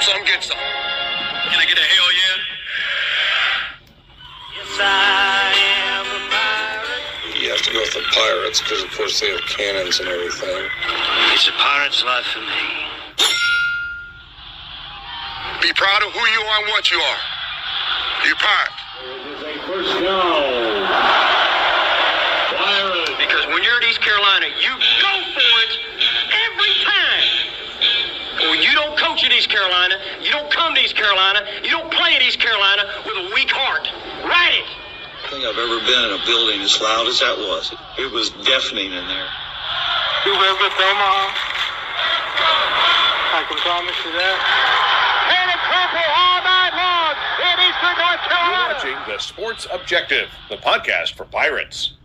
some, get some. Can I get a hell yeah? Yes, I am a pirate. You have to go with the pirates because, of course, they have cannons and everything. It's a pirate's life for me. Be proud of who you are and what you are. You pirate. It is a first down. Pirate. Because when you're at East Carolina, you go for it every time. Well, you don't coach at East Carolina. You don't come to East Carolina. You don't play at East Carolina with a weak heart. Write it. I think I've ever been in a building as loud as that was. It was deafening in there. You live with Omaha. I can promise you that. And it's purple all night long in Eastern North Carolina. You're watching The Sports Objective, the podcast for Pirates.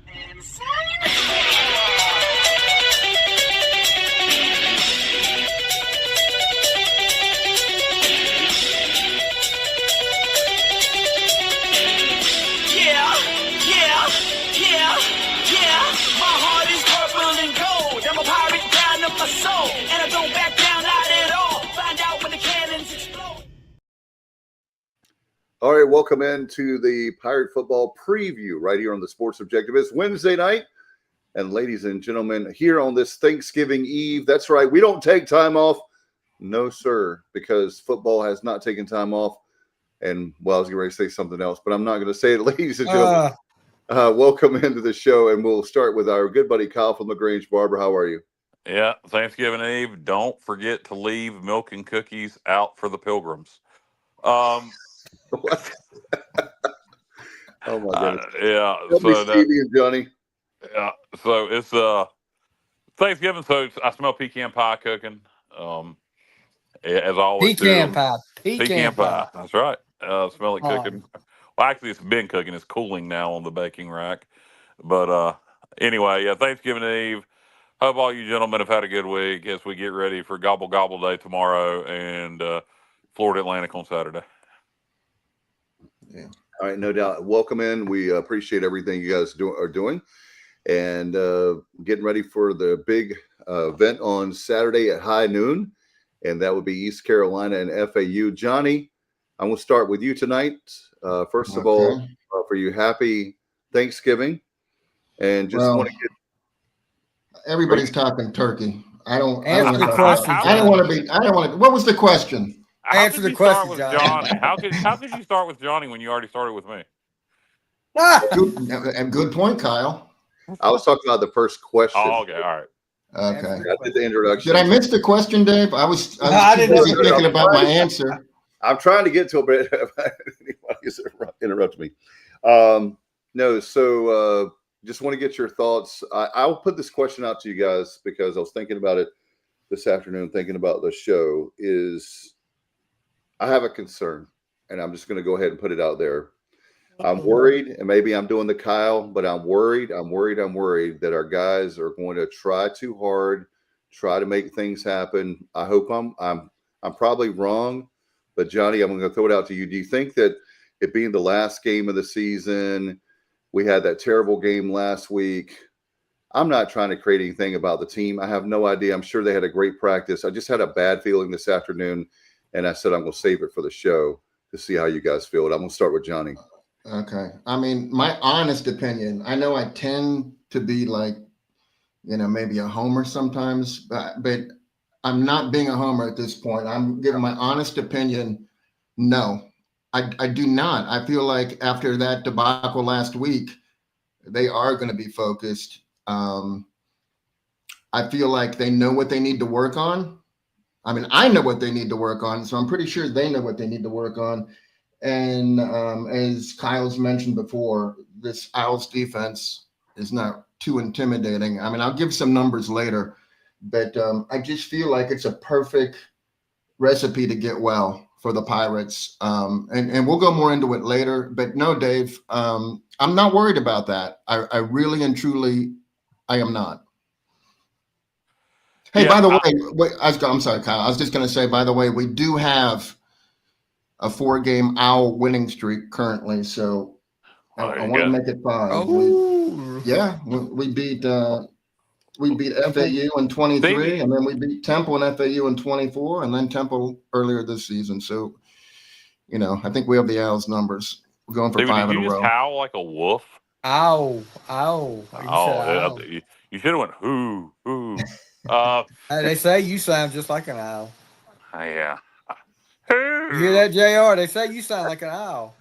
My heart is purple and gold. I'm a pirate down of my soul, and I don't back down not at all. Find out when the cannons explode. All right, welcome into the Pirate Football Preview right here on the Sports Objective. It's Wednesday night, and ladies and gentlemen, here on this Thanksgiving Eve, that's right, we don't take time off. No, sir, because football has not taken time off. And, well, I was getting ready to say something else, but I'm not going to say it, ladies and gentlemen. Welcome into the show, and we'll start with our good buddy Kyle from LaGrange Barber. How are you? Yeah, Thanksgiving Eve. Don't forget to leave milk and cookies out for the pilgrims. What? Oh my goodness! Yeah, Tell me Stevie and Johnny. Yeah, so it's Thanksgiving, so I smell pecan pie cooking. As always, pecan pie. That's right. Smell it cooking. Well, actually, it's been cooking. It's cooling now on the baking rack. But anyway, yeah, Thanksgiving Eve. Hope all you gentlemen have had a good week as we get ready for Gobble Gobble Day tomorrow and Florida Atlantic on Saturday. Yeah. All right, no doubt. Welcome in. We appreciate everything you guys are doing. And getting ready for the big event on Saturday at high noon. And that would be East Carolina and FAU. Johnny, I'm going to start with you tonight. First of all, for you, happy Thanksgiving, and just want to get everybody's talking turkey. I don't want to. What was the question? Answer the question, Johnny. How could you start with Johnny when you already started with me? Good point, Kyle. I was talking about the first question. Oh, okay, all right. Okay. I did the introduction. Did I miss the question, Dave? I was thinking about my answer. I'm trying to get to it, but anybody's interrupt me. No, so just want to get your thoughts. I'll put this question out to you guys because I was thinking about it this afternoon, thinking about the show. I have a concern, and I'm just going to go ahead and put it out there. I'm worried, and maybe I'm doing the Kyle, but I'm worried that our guys are going to try too hard, try to make things happen. I hope I'm probably wrong. But, Johnny, I'm going to throw it out to you. Do you think that it being the last game of the season, we had that terrible game last week? I'm not trying to create anything about the team. I have no idea. I'm sure they had a great practice. I just had a bad feeling this afternoon, and I said I'm going to save it for the show to see how you guys feel. I'm going to start with Johnny. Okay. I mean, my honest opinion, I know I tend to be like, maybe a homer sometimes, but I'm not being a homer at this point. I'm giving my honest opinion. No, I do not. I feel like after that debacle last week, they are going to be focused. I feel like they know what they need to work on. I mean, I know what they need to work on, so I'm pretty sure they know what they need to work on. And as Kyle's mentioned before, this Owls defense is not too intimidating. I mean, I'll give some numbers later. But I just feel like it's a perfect recipe to get well for the Pirates. And we'll go more into it later. But no, Dave, I'm not worried about that. I really and truly, I am not. Hey, by the way, I'm sorry, Kyle. I was just going to say, by the way, we do have a 4-game Owl winning streak currently. So I want to make it 5. Oh. We beat We beat FAU in 23, and then we beat Temple and FAU in 24, and then Temple earlier this season. So, I think we have the Owls numbers. We're going for David, 5 in did a you just row. howl like a wolf? Ow. You said ow. You should have went who. They say you sound just like an owl. Yeah. You hear that, JR? They say you sound like an owl.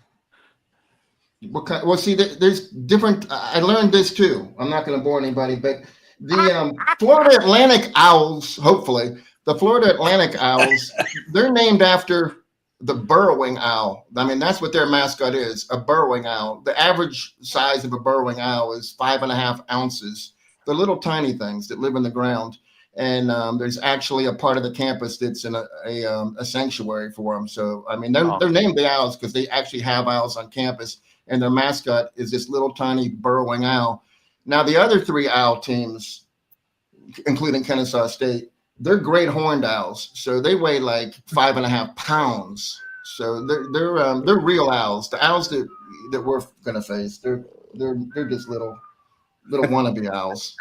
Well, see, there's different. I learned this too. I'm not going to bore anybody, but the Florida Atlantic Owls, hopefully, the Florida Atlantic Owls, they're named after the burrowing owl. I mean, that's what their mascot is, a burrowing owl. The average size of a burrowing owl is 5.5 ounces. They're little tiny things that live in the ground. And there's actually a part of the campus that's in a sanctuary for them. So, I mean, they're named the Owls because they actually have owls on campus. And their mascot is this little tiny burrowing owl. Now, the other 3 owl teams, including Kennesaw State, they're great horned owls. So they weigh like 5.5 pounds. So they're real owls. The owls that we're gonna face, they're just little wannabe owls.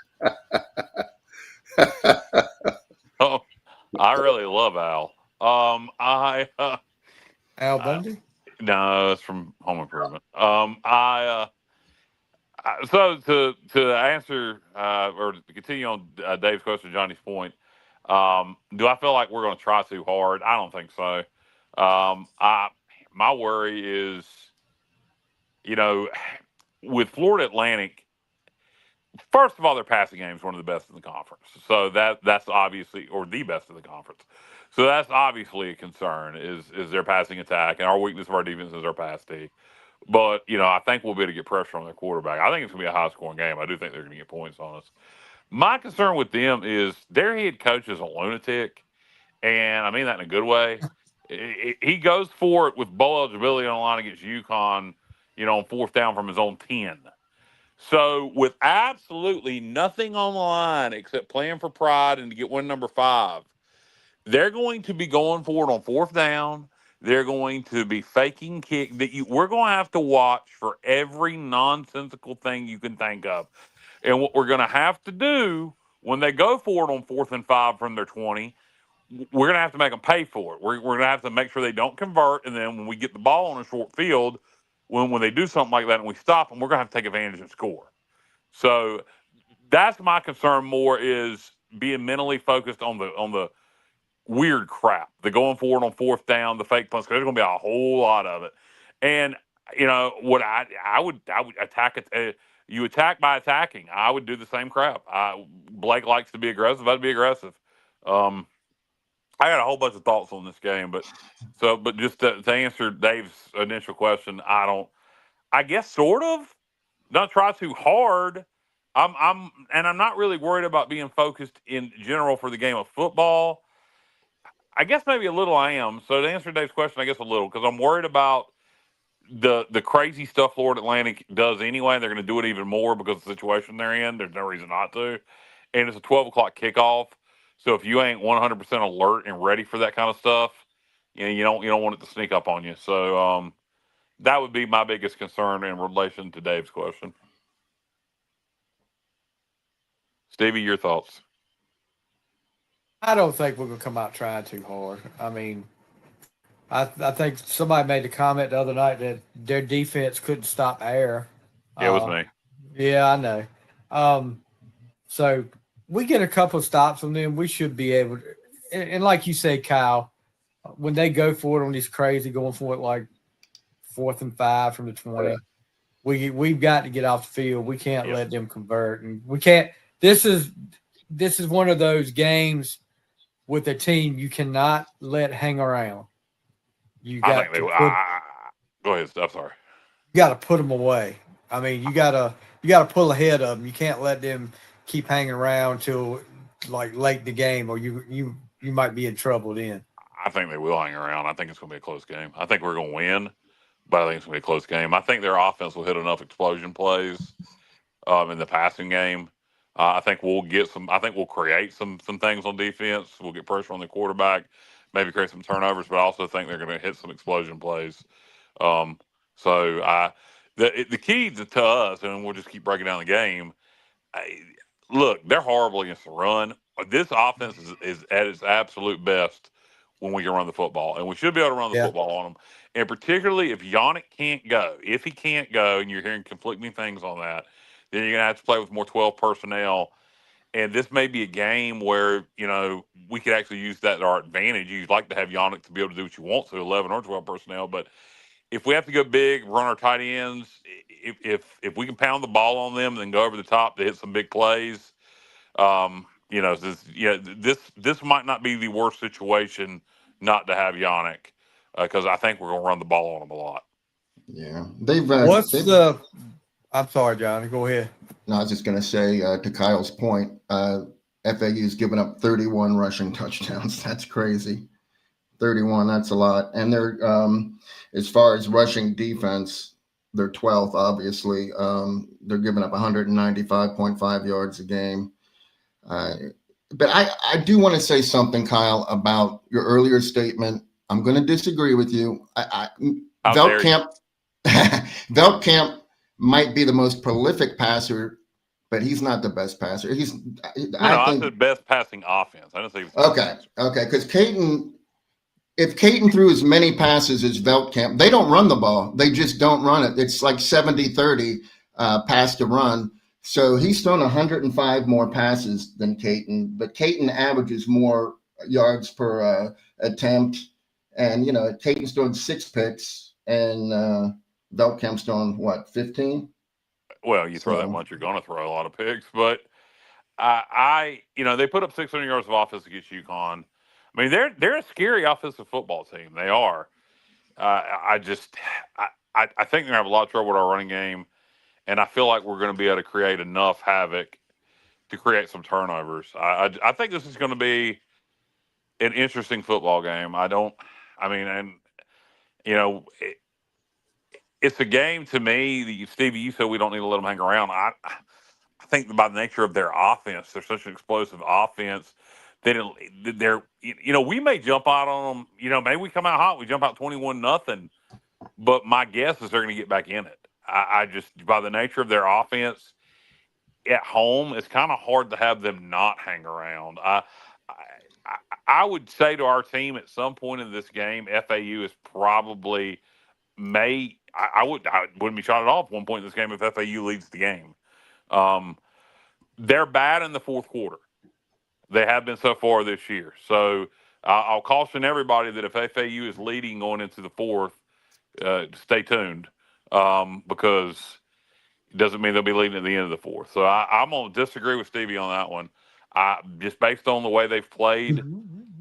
Oh, I really love Al. Al Bundy? No, it's from Home Improvement. So to answer or to continue on Dave's question, Johnny's point, do I feel like we're going to try too hard? I don't think so. My worry is, with Florida Atlantic. First of all, their passing game is one of the best in the conference. So that's obviously, or the best in the conference. So that's obviously a concern is their passing attack. And our weakness of our defense is our pass D. But, I think we'll be able to get pressure on their quarterback. I think it's going to be a high-scoring game. I do think they're going to get points on us. My concern with them is their head coach is a lunatic, and I mean that in a good way. He goes for it with bowl eligibility on the line against UConn, on 4th down from his own 10. So with absolutely nothing on the line except playing for pride and to get win number 5, they're going to be going for it on 4th down. They're going to be faking kick. We're going to have to watch for every nonsensical thing you can think of. And what we're going to have to do when they go for it on 4th and 5 from their 20, we're going to have to make them pay for it. We're going to have to make sure they don't convert. And then when we get the ball on a short field, when they do something like that and we stop them, we're going to have to take advantage and score. So that's my concern more is being mentally focused on the weird crap, the going forward on 4th down, the fake punts, because there's going to be a whole lot of it. And, what I would attack it. You attack by attacking. I would do the same crap. Blake likes to be aggressive. I'd be aggressive. I got a whole bunch of thoughts on this game, but just to answer Dave's initial question, I guess sort of not try too hard. I'm not really worried about being focused in general for the game of football. I guess maybe a little I am. So to answer Dave's question, I guess a little, because I'm worried about the crazy stuff Florida Atlantic does anyway. They're going to do it even more because of the situation they're in. There's no reason not to. And it's a 12 o'clock kickoff. So if you ain't 100% alert and ready for that kind of stuff, you don't want it to sneak up on you. So that would be my biggest concern in relation to Dave's question. Stevie, your thoughts? I don't think we're going to come out trying too hard. I mean, I think somebody made the comment the other night that their defense couldn't stop air. Yeah, it was me. Yeah, I know. So we get a couple of stops from them, we should be able to. And like you say, Kyle, when they go for it on these crazy, going for it like 4th and 5 from the 20, we've got to get off the field. We can't let them convert, and we can't. This is one of those games with a team you cannot let hang around. You got to go ahead. I'm sorry. You got to put them away. I mean, you got to pull ahead of them. You can't let them keep hanging around till like late in the game, or you might be in trouble then. I think they will hang around. I think it's going to be a close game. I think we're going to win, but I think it's going to be a close game. I think their offense will hit enough explosion plays in the passing game. I think we'll get some. I think we'll create some things on defense. We'll get pressure on the quarterback, maybe create some turnovers, but I also think they're going to hit some explosion plays. The key to us, and we'll just keep breaking down the game. look, they're horrible against the run. This offense is at its absolute best when we can run the football, and we should be able to run the Yeah. football on them. And particularly if Yannick can't go, if he can't go, and you're hearing conflicting things on that, then you're going to have to play with more 12 personnel. And this may be a game where, we could actually use that to our advantage. You'd like to have Yannick to be able to do what you want to, 11 or 12 personnel. But if we have to go big, run our tight ends, if we can pound the ball on them and then go over the top to hit some big plays, this might not be the worst situation not to have Yannick, because I think we're going to run the ball on them a lot. Yeah, I'm sorry, Johnny. Go ahead. No, I was just going to say, to Kyle's point, FAU's given up 31 rushing touchdowns. That's crazy. 31, that's a lot. And they're, as far as rushing defense, they're 12th, obviously. They're giving up 195.5 yards a game. But I do want to say something, Kyle, about your earlier statement. I'm going to disagree with you. Veldkamp might be the most prolific passer, but he's not the best passer. I said best passing offense. I didn't say okay. Because if Caton threw as many passes as Veldkamp, they don't run the ball. They just don't run it. It's like 70-30 pass to run. So he's thrown 105 more passes than Caton, but Caton averages more yards per attempt. And, Caton's throwing 6 picks, and Veldkamp's throwing, 15? Well, you throw that much, you're going to throw a lot of picks. But they put up 600 yards of offense against UConn. I mean, they're a scary offensive football team. They are. I think they're going to have a lot of trouble with our running game, and I feel like we're going to be able to create enough havoc to create some turnovers. I think this is going to be an interesting football game. It's a game to me that Stevie, you said we don't need to let them hang around. I think by the nature of their offense, they're such an explosive offense that we may jump out on them. Maybe we come out hot, we jump out 21-0, but my guess is they're going to get back in it. I just, by the nature of their offense at home, it's kind of hard to have them not hang around. I would say to our team at some point in this game, FAU is probably I wouldn't be shot at all at one point in this game if FAU leads the game. They're bad in the fourth quarter. They have been so far this year. So I'll caution everybody that if FAU is leading going into the fourth, stay tuned, because it doesn't mean they'll be leading at the end of the fourth. So I'm going to disagree with Stevie on that one. Just based on the way they've played,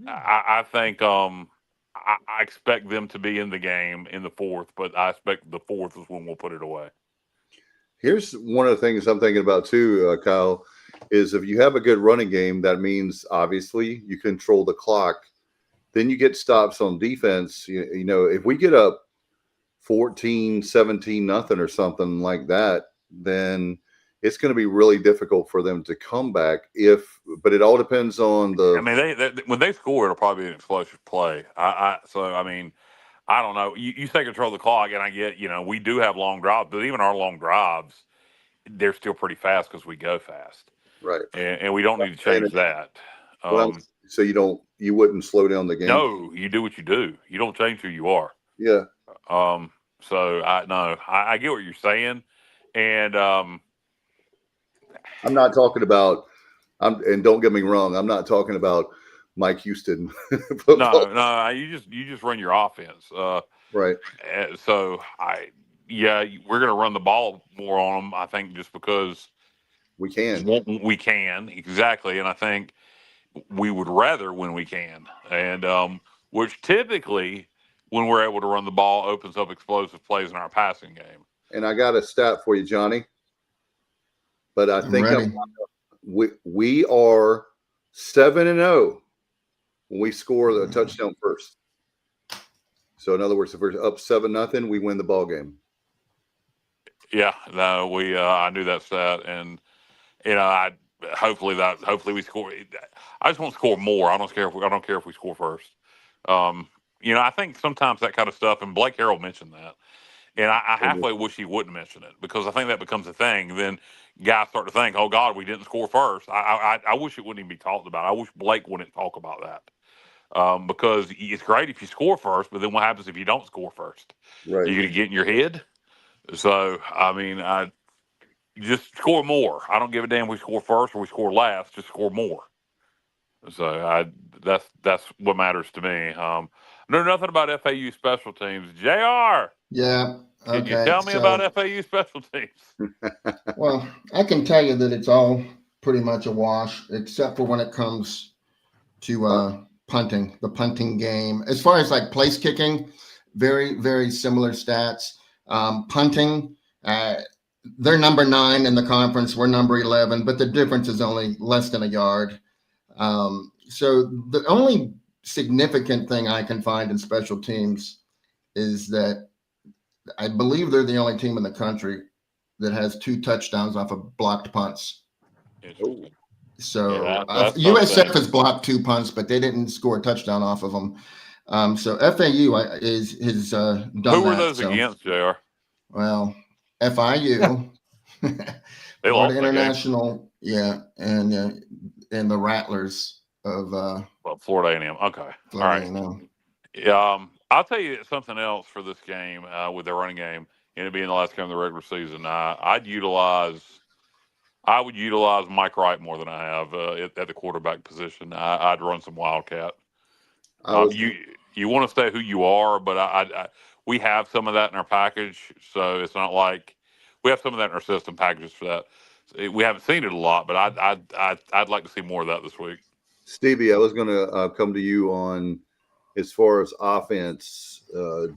I think I expect them to be in the game in the fourth, but I expect the fourth is when we'll put it away. Here's one of the things I'm thinking about too, Kyle, is if you have a good running game, that means obviously you control the clock. Then you get stops on defense. If we get up 14, 17-0 or something like that, then it's going to be really difficult for them to come back. But it all depends on the. I mean, when they score, it'll probably be an explosive play. I don't know. You say control the clock, and I get, we do have long drives, but even our long drives, they're still pretty fast because we go fast. Right. And we don't need to change that. So you wouldn't slow down the game? No, you do what you do. You don't change who you are. Yeah. So I get what you're saying. And I'm not talking about, and don't get me wrong, I'm not talking about Mike Houston. No, you just run your offense. Right. So we're going to run the ball more on them, I think, just because we can. We can, exactly. And I think we would rather when we can. And which typically, when we're able to run the ball, opens up explosive plays in our passing game. And I got a stat for you, Johnny. But I think we are 7-0 when we score the touchdown first. So in other words, if we're up 7-0, we win the ball game. Yeah, no, I knew that stat, and hopefully we score. I just want to score more. I don't care if we score first. I think sometimes that kind of stuff, and Blake Harrell mentioned that, and I halfway wish he wouldn't mention it, because I think that becomes a thing. Then guys start to think, oh God, we didn't score first. I wish it wouldn't even be talked about. I wish Blake wouldn't talk about that. Because it's great if you score first, but then what happens if you don't score first? Right. You're going to get in your head. So, I mean, I just score more. I don't give a damn if we score first or we score last. Just score more. So that's what matters to me. I know nothing about FAU special teams. JR, Yeah. can you Okay. tell me about FAU special teams? Well, I can tell you that it's all pretty much a wash, except for when it comes to punting, the punting game. As far as like place kicking, very, very similar stats. Punting, they're number 9 in the conference. We're number 11, but the difference is only less than a yard. So the only significant thing I can find in special teams is that I believe they're the only team in the country that has 2 touchdowns off of blocked punts. So that's USF has blocked 2 punts, but they didn't score a touchdown off of them. So FAU is done that. Who were those against, JR? Well, FIU, They Florida lost International, yeah, and the Rattlers of Florida A&M. Okay, Florida all right. A&M. I'll tell you something else for this game with their running game, and it being the last game of the regular season. I would utilize Mike Wright more than I have at the quarterback position. I'd run some Wildcat. You want to stay who you are, but we have some of that in our package, so it's not like we have some of that in our system packages for that. We haven't seen it a lot, but I'd like to see more of that this week. Stevie, I was going to come to you on as far as offense. Do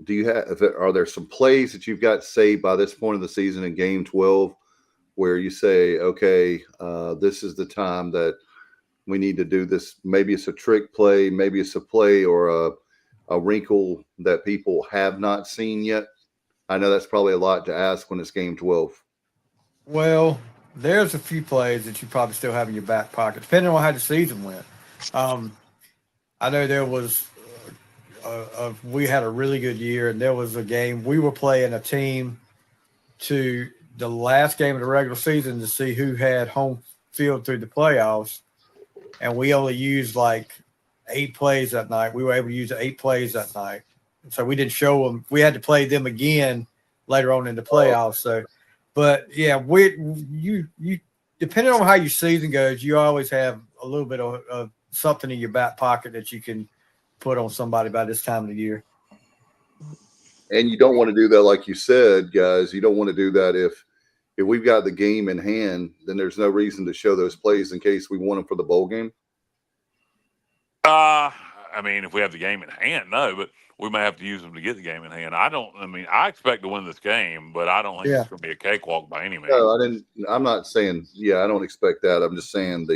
you have? Are there some plays that you've got saved by this point of the season in Game 12 where you say, okay, this is the time that we need to do this? Maybe it's a trick play, maybe it's a play or a wrinkle that people have not seen yet. I know that's probably a lot to ask when it's Game 12. Well, there's a few plays that you probably still have in your back pocket, depending on how the season went. I know there was we had a really good year, and there was a game we were playing a team to the last game of the regular season to see who had home field through the playoffs, and we only used like 8 plays that night. We were able to use 8 plays that night, so we didn't show them. We had to play them again later on in the playoffs. So, but yeah, you depending on how your season goes, you always have a little bit of something in your back pocket that you can put on somebody by this time of the year. And you don't want to do that, like you said, guys. You don't want to do that if we've got the game in hand. Then there's no reason to show those plays in case we want them for the bowl game. I mean, if we have the game in hand, no, but we may have to use them to get the game in hand. I expect to win this game, but I don't think it's going to be a cakewalk by any means. No, I'm not saying, I don't expect that. I'm just saying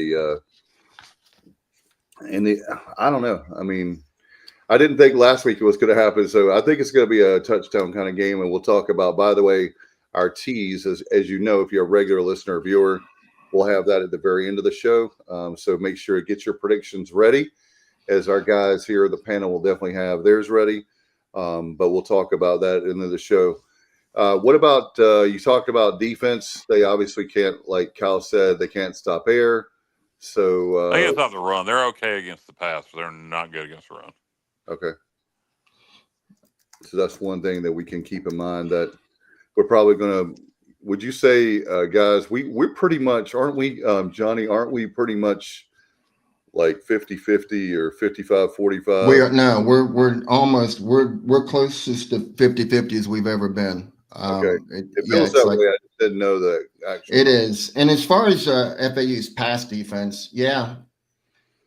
I don't know. I mean, I didn't think last week it was going to happen. So I think it's going to be a touchdown kind of game. And we'll talk about, by the way, our teas, as you know, if you're a regular listener or viewer, we'll have that at the very end of the show. So make sure to get your predictions ready, as our guys here, the panel will definitely have theirs ready. But we'll talk about that in the show. What about, you talked about defense. They obviously can't, like Kyle said, they can't stop air. So they can't stop the run. They're okay against the pass, but they're not good against the run. Okay. So that's one thing that we can keep in mind, that we're probably going to, would you say, guys, we're pretty much, aren't we, Johnny, aren't we pretty much like 50-50 or 55-45? We're almost, we're closest to 50-50 as we've ever been. Okay. It feels that way. I just didn't know that actually. It is. And as far as FAU's pass defense,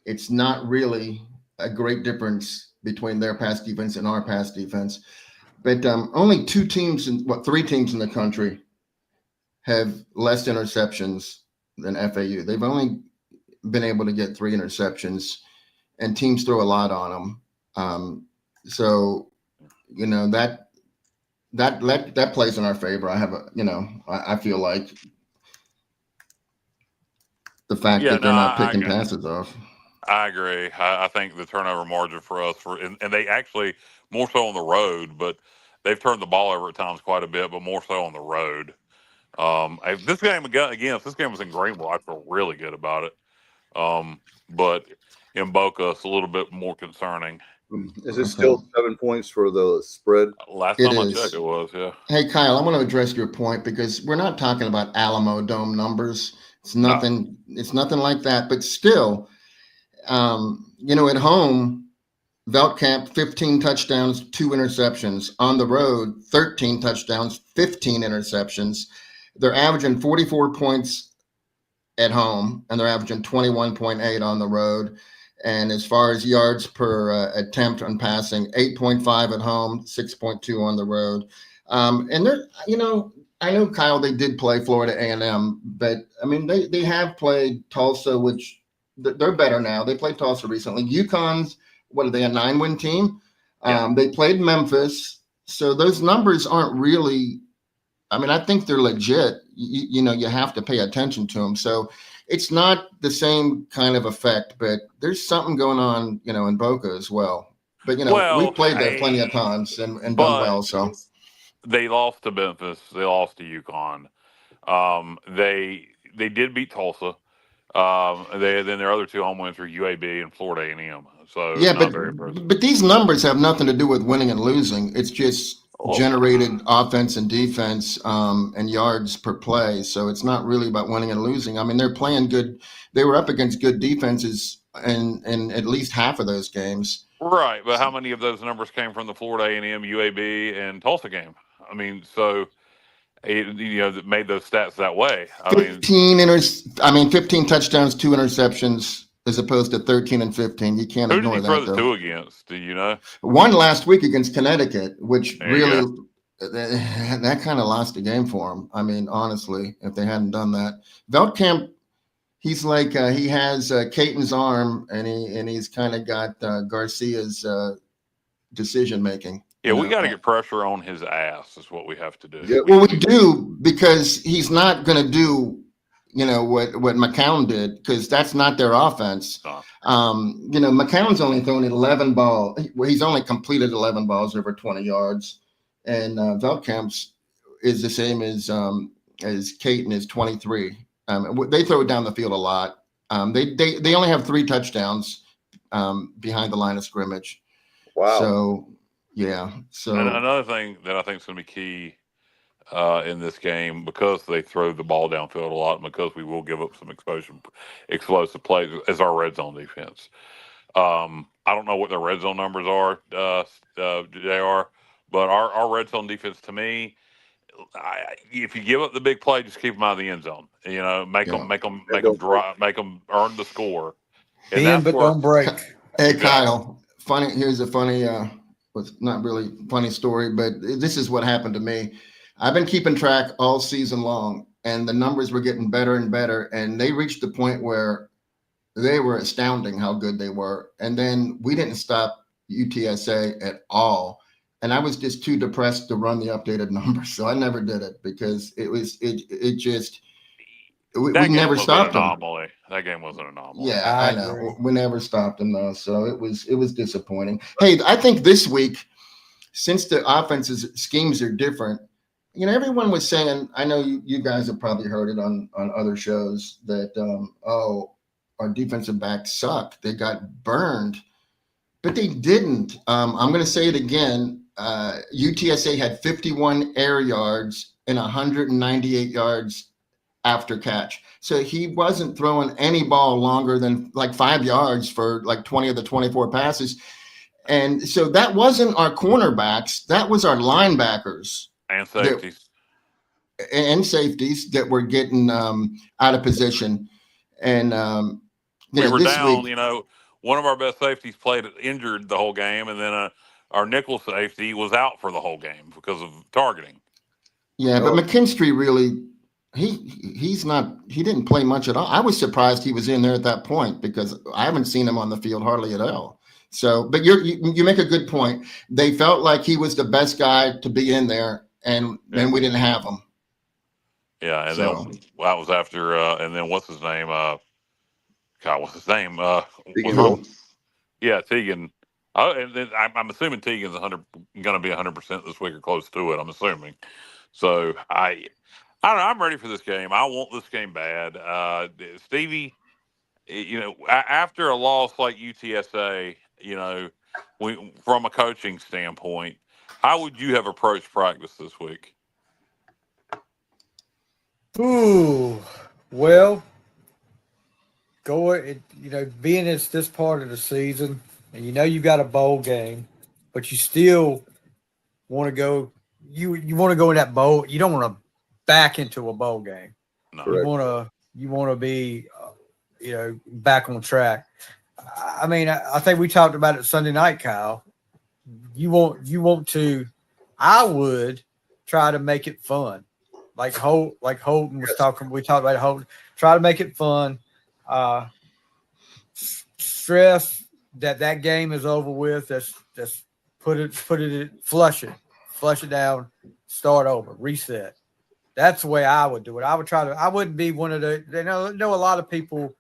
it's not really a great difference between their pass defense and our pass defense. But only 3 teams in the country have less interceptions than FAU. They've only been able to get 3 interceptions, and teams throw a lot on them. So, that plays in our favor. I feel like the fact that they're not picking passes off. I agree. I think the turnover margin for us, and they actually more so on the road, but they've turned the ball over at times quite a bit, but more so on the road. If this game was in Greenville, I feel really good about it. But in Boca, it's a little bit more concerning. Is it still 7 points for the spread? Last It time I is. checked, it was, yeah. Hey, Kyle, I want to address your point because we're not talking about Alamo Dome numbers. It's nothing. It's nothing like that. But still, at home, Veldkamp 15 touchdowns, 2 interceptions. On the road, 13 touchdowns, 15 interceptions. They're averaging 44 points at home, and they're averaging 21.8 on the road. And as far as yards per attempt on passing, 8.5 at home, 6.2 on the road. And they're, I know, Kyle, they did play Florida A&M, but I mean, they have played Tulsa, which they're better now. They played Tulsa recently. UConn's, what are they, a 9-win team? Yeah. They played Memphis. So those numbers aren't really, I mean, I think they're legit. You have to pay attention to them. So it's not the same kind of effect, but there's something going on, in Boca as well. But, we've played there plenty of times and done well. So they lost to Memphis. They lost to UConn. They did beat Tulsa. Then their other 2 home wins were UAB and Florida A&M. So yeah, not very impressive. but these numbers have nothing to do with winning and losing. It's just generated offense and defense and yards per play. So it's not really about winning and losing. I mean, they're playing good. They were up against good defenses in at least half of those games. Right, but how many of those numbers came from the Florida A&M, UAB, and Tulsa game? I mean, so that made those stats that way. 15 touchdowns, 2 interceptions, as opposed to 13 and 15. You can't Who ignore did he that. throw the 2 against? Do you know? One last week against Connecticut, which There you really that kind of lost the game for him. I mean, honestly, if they hadn't done that, Veldkamp, he's like he has Caton's arm, and he's kind of got Garcia's decision making. Yeah, we got to get pressure on his ass. Is what we have to do. Yeah. Well, we do, because he's not going to do, what McCown did, because that's not their offense. McCown's only thrown 11 balls. Well, he's only completed 11 balls over 20 yards, and Veldkamp's is the same as Caton is 23. They throw it down the field a lot. They only have 3 touchdowns behind the line of scrimmage. Wow. So. Yeah. So and another thing that I think is going to be key in this game, because they throw the ball downfield a lot, and because we will give up some explosive plays, is our red zone defense. I don't know what their red zone numbers are, JR, but our red zone defense, to me, if you give up the big play, just keep them out of the end zone. Make them earn the score. And but don't break. Hey, Kyle. Funny. Here's a funny. Was not really funny story, but this is what happened to me. I've been keeping track all season long, and the numbers were getting better and better, and they reached the point where they were astounding how good they were. And then we didn't stop UTSA at all, and I was just too depressed to run the updated numbers, so I never did it, because we never stopped them. That game was an anomaly. Yeah, I know. We never stopped them, though, so it was disappointing. Hey, I think this week, since the offenses schemes are different, everyone was saying, I know you guys have probably heard it on other shows, that our defensive backs suck. They got burned, but they didn't. I'm going to say it again. UTSA had 51 air yards and 198 yards after catch. So he wasn't throwing any ball longer than like 5 yards for like 20 of the 24 passes. And so that wasn't our cornerbacks. That was our linebackers. And safeties. That were getting out of position. And we were down, one of our best safeties played injured the whole game. And then our nickel safety was out for the whole game because of targeting. Yeah, but McKinstry really... He didn't play much at all. I was surprised he was in there at that point, because I haven't seen him on the field hardly at all. So, but you make a good point. They felt like he was the best guy to be in there, and then we didn't have him. Yeah, and then that was after. And then what's his name? What's his name? Yeah, Teagan. And then I'm assuming Teagan's going to be 100% this week or close to it. I'm assuming. So I'm ready for this game. I want this game bad. Stevie, after a loss like UTSA, from a coaching standpoint, how would you have approached practice this week? Ooh, well, being it's this part of the season, and you got a bowl game, but you still want to go. You want to go in that bowl. You don't want to back into a bowl game. No. You want to be, back on track. I mean, I think we talked about it Sunday night, Kyle. You want to. I would try to make it fun, like Holden was talking. We talked about Holden. Try to make it fun. Stress that game is over with. Just flush it down, start over, reset. That's the way I would do it. I would try to. I wouldn't be one of the. Know a lot of people,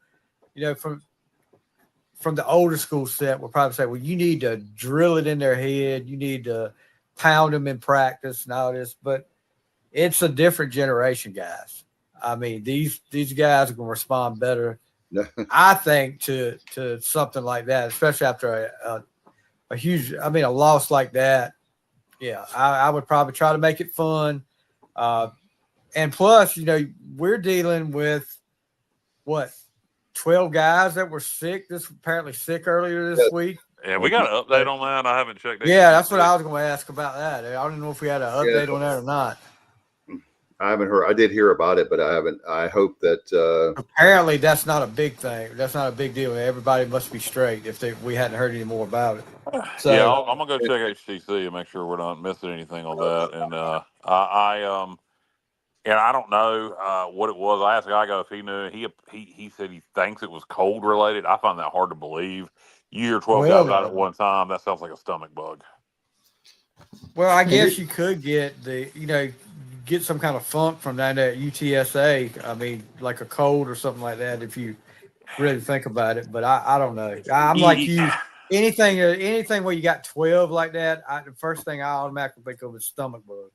from the older school set will probably say, well, you need to drill it in their head. You need to pound them in practice and all this. But it's a different generation, guys. I mean, these guys are going to respond better, I think, to something like that, especially after a huge, a loss like that. Yeah, I would probably try to make it fun. And plus, we're dealing with what? 12 guys that were sick. Apparently sick earlier this week. Yeah, we got an update on that. I haven't checked. Yeah, that's what I was going to ask about that. I don't know if we had an update on that or not. I haven't heard. I did hear about it, but I haven't. I hope that. Apparently, that's not a big thing. That's not a big deal. Everybody must be straight if we hadn't heard any more about it. So, yeah, I'm gonna go check HTC and make sure we're not missing anything on that. And I don't know what it was. I asked Igo if he knew. He said he thinks it was cold related. I find that hard to believe. You hear 12 guys out at one time. That sounds like a stomach bug. Well, I guess you could get get some kind of funk from that at UTSA. I mean, like a cold or something like that, if you really think about it. But I don't know. I'm like you. Anything where you got 12 like that, the first thing I automatically think of is stomach bug.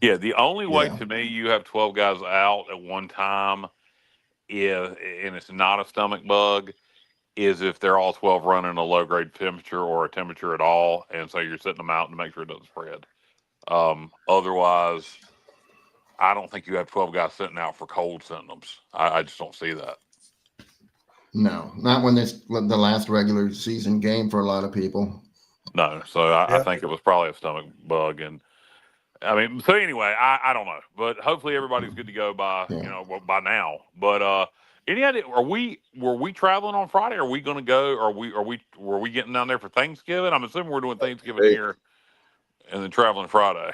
Yeah, the only way to me you have 12 guys out at one time and it's not a stomach bug is if they're all 12 running a low grade temperature or a temperature at all, and so you're sitting them out to make sure it doesn't spread. Otherwise, I don't think you have 12 guys sitting out for cold symptoms. I just don't see that. No, not when it's the last regular season game for a lot of people. No, so I think it was probably a stomach bug, and so anyway, I don't know, but hopefully everybody's good to go by by now. But any idea? Were we traveling on Friday? Are we going to go? Were we getting down there for Thanksgiving? I'm assuming we're doing Thanksgiving here, and then traveling Friday.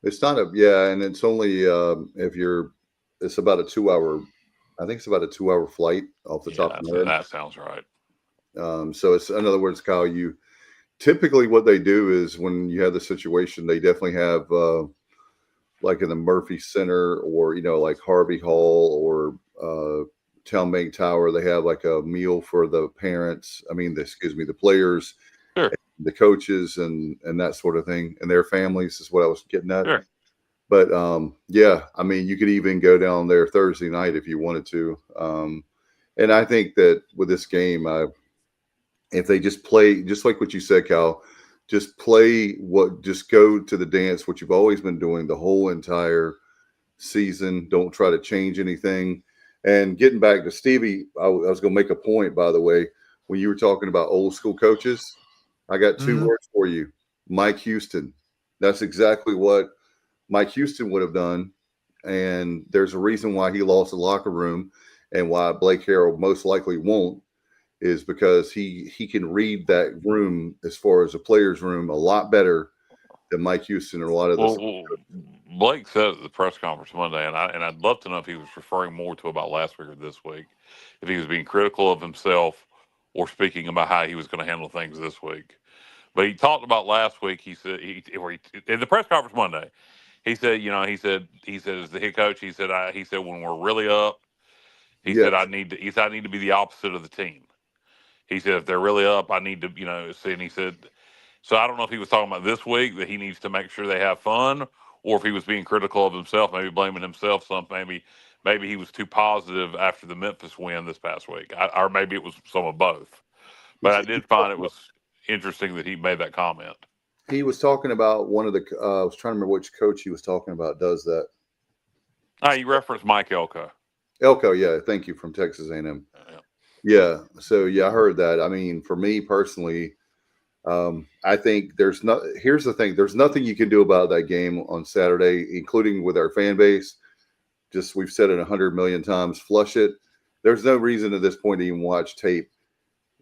It's not and it's only it's about a 2 hour. I think it's about a 2 hour flight off the top of my head. That sounds right. So it's, in other words, Kyle, typically what they do is when you have the situation, they definitely have like in the Murphy Center or, like Harvey Hall or Town Bank Tower, they have like a meal for the parents. The players, sure, the coaches and that sort of thing, and their families is what I was getting at. Sure. But you could even go down there Thursday night if you wanted to. And I think that with this game, if they just play, just like what you said, Cal, just go to the dance, what you've always been doing the whole entire season. Don't try to change anything. And getting back to Stevie, I was going to make a point, by the way, when you were talking about old school coaches, I got two words for you. Mike Houston. That's exactly what Mike Houston would have done. And there's a reason why he lost the locker room and why Blake Harrell most likely won't, is because he can read that room as far as a player's room a lot better than Mike Houston or a lot of those. Blake said at the press conference Monday, and I'd love to know if he was referring more to about last week or this week, if he was being critical of himself or speaking about how he was going to handle things this week. But he talked about last week. He said in the press conference Monday, he said, he said as the head coach, he said when we're really up, he said I need to be the opposite of the team. He said if they're really up, I need to see. And he said, so I don't know if he was talking about this week that he needs to make sure they have fun, or if he was being critical of himself, maybe blaming himself some, maybe he was too positive after the Memphis win this past week, or maybe it was some of both. But I did find it was interesting that he made that comment. He was talking about one of the. I was trying to remember which coach he was talking about. Does that? You referenced Mike Elko. Elko, yeah, thank you, from Texas A&M. Yeah, so yeah, I heard that. I mean, for me personally, I think there's no. Here's the thing: there's nothing you can do about that game on Saturday, including with our fan base. Just we've said it 100 million times. Flush it. There's no reason at this point to even watch tape.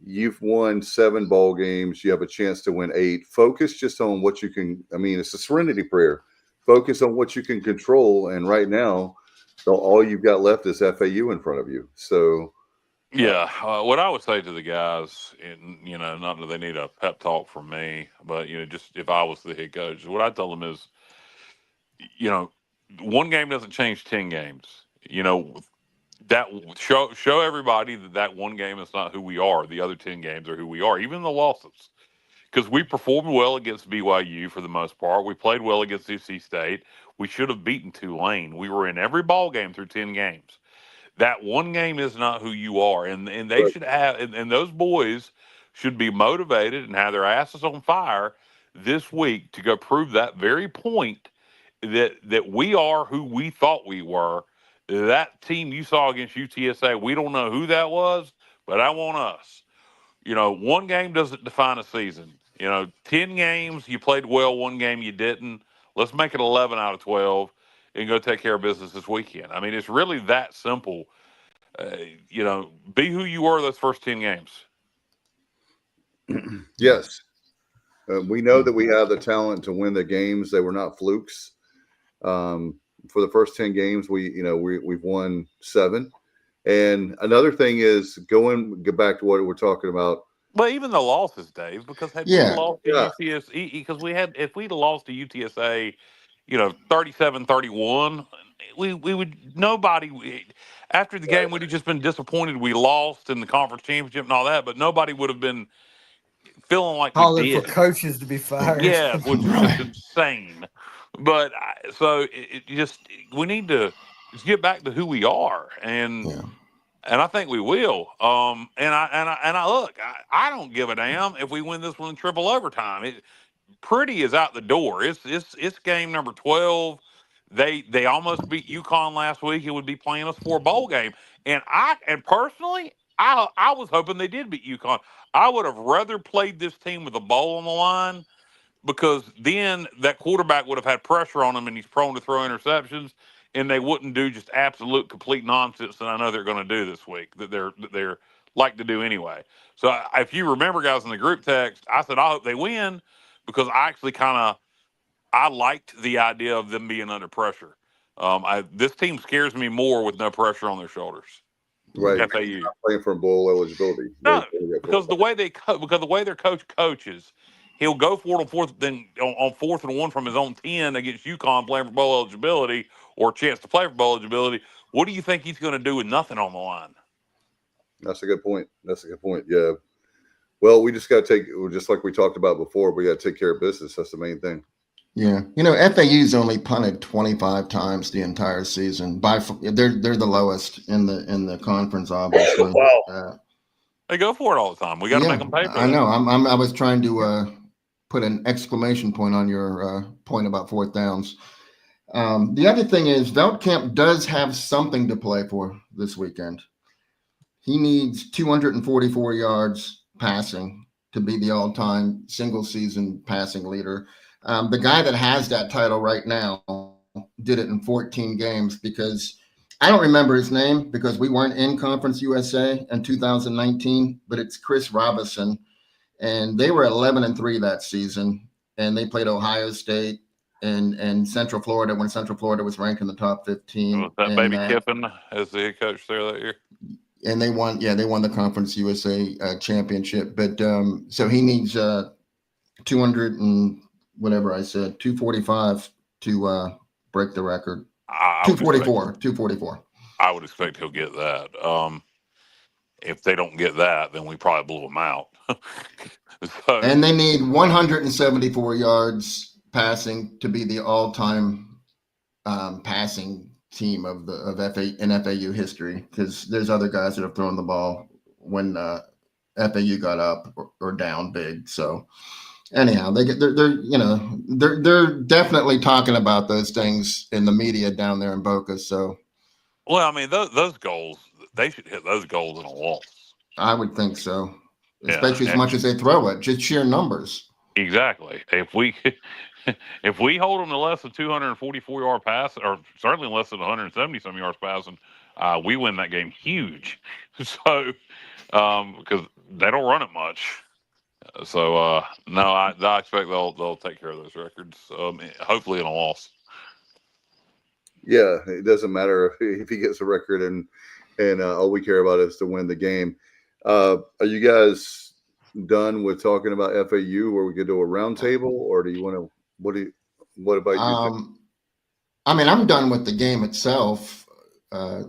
You've won 7 ball games. You have a chance to win 8. Focus just on what you can. I mean, it's a serenity prayer. Focus on what you can control. And right now, all you've got left is FAU in front of you. So, yeah, what I would say to the guys, and not that they need a pep talk from me, but just if I was the head coach, what I tell them is, one game doesn't change 10 games. That show everybody that one game is not who we are. The other 10 games are who we are, even the losses. Because we performed well against BYU for the most part. We played well against NC State. We should have beaten Tulane. We were in every ball game through 10 games. That one game is not who you are. And they should have, and those boys should be motivated and have their asses on fire this week to go prove that very point that we are who we thought we were. That team you saw against UTSA, we don't know who that was, but I want us. One game doesn't define a season. 10 games, you played well, one game you didn't. Let's make it 11 out of 12 and go take care of business this weekend. I mean, it's really that simple. Be who you were those first 10 games. Yes. We know that we have the talent to win the games. They were not flukes. For the first 10 games, we've won 7. And another thing is go back to what we're talking about. Well, even the losses, Dave, because had we lost to UTSA, because if we'd lost to UTSA, 37-31, we would after the game we'd have just been disappointed we lost in the conference championship and all that, but nobody would have been feeling like calling we did. For coaches to be fired. Yeah, which is just insane. But we need to just get back to who we are, and I think we will. And I look, I don't give a damn if we win this one in triple overtime. Pretty is out the door. It's game number 12. They almost beat UConn last week. It would be playing us for a bowl game, and personally, I was hoping they did beat UConn. I would have rather played this team with a bowl on the line, because then that quarterback would have had pressure on him, and he's prone to throw interceptions, and they wouldn't do just absolute complete nonsense that I know they're going to do this week, that they're like to do anyway. So if you remember, guys, in the group text, I said I hope they win, because I actually I liked the idea of them being under pressure. This team scares me more with no pressure on their shoulders. Right, FAU playing for bowl eligibility. No, because the way their coach coaches. He'll go for it on fourth and 1 from his own 10 against UConn, playing for bowl eligibility or a chance to play for bowl eligibility. What do you think he's going to do with nothing on the line? That's a good point. Yeah. Well, we just got to just like we talked about before, we got to take care of business. That's the main thing. Yeah. FAU's only punted 25 times the entire season. They're the lowest in the conference, obviously. Wow. They go for it all the time. We got to make them pay for it. I know. I was trying to put an exclamation point on your point about fourth downs. The other thing is Veldkamp does have something to play for this weekend. He needs 244 yards passing to be the all-time single-season passing leader. The guy that has that title right now did it in 14 games, because I don't remember his name because we weren't in Conference USA in 2019, but it's Chris Robinson. And they were 11-3 that season, and they played Ohio State and Central Florida when Central Florida was ranked in the top 15. Was that Baby Kiffin as the head coach there that year? And they won the Conference USA championship. But so he needs 200 and whatever I said, 245 to break the record. 244. I would expect he'll get that. If they don't get that, then we probably blew them out. And they need 174 yards passing to be the all-time passing team of FAU history, because there's other guys that have thrown the ball when FAU got up or down big. So anyhow, they're definitely talking about those things in the media down there in Boca. So, well, I mean, those goals, they should hit those goals in a waltz. I would think so, especially as much as they throw it, just sheer numbers. Exactly. If we hold them to less than 244-yard pass, or certainly less than 170-some yards passing, we win that game huge. So, because they don't run it much. So no, I expect they'll take care of those records. Hopefully in a loss. Yeah, it doesn't matter if he gets a record, and all we care about is to win the game. Are you guys done with talking about FAU, where we could do a round table, or do you want to? What about you? I mean, I'm done with the game itself. I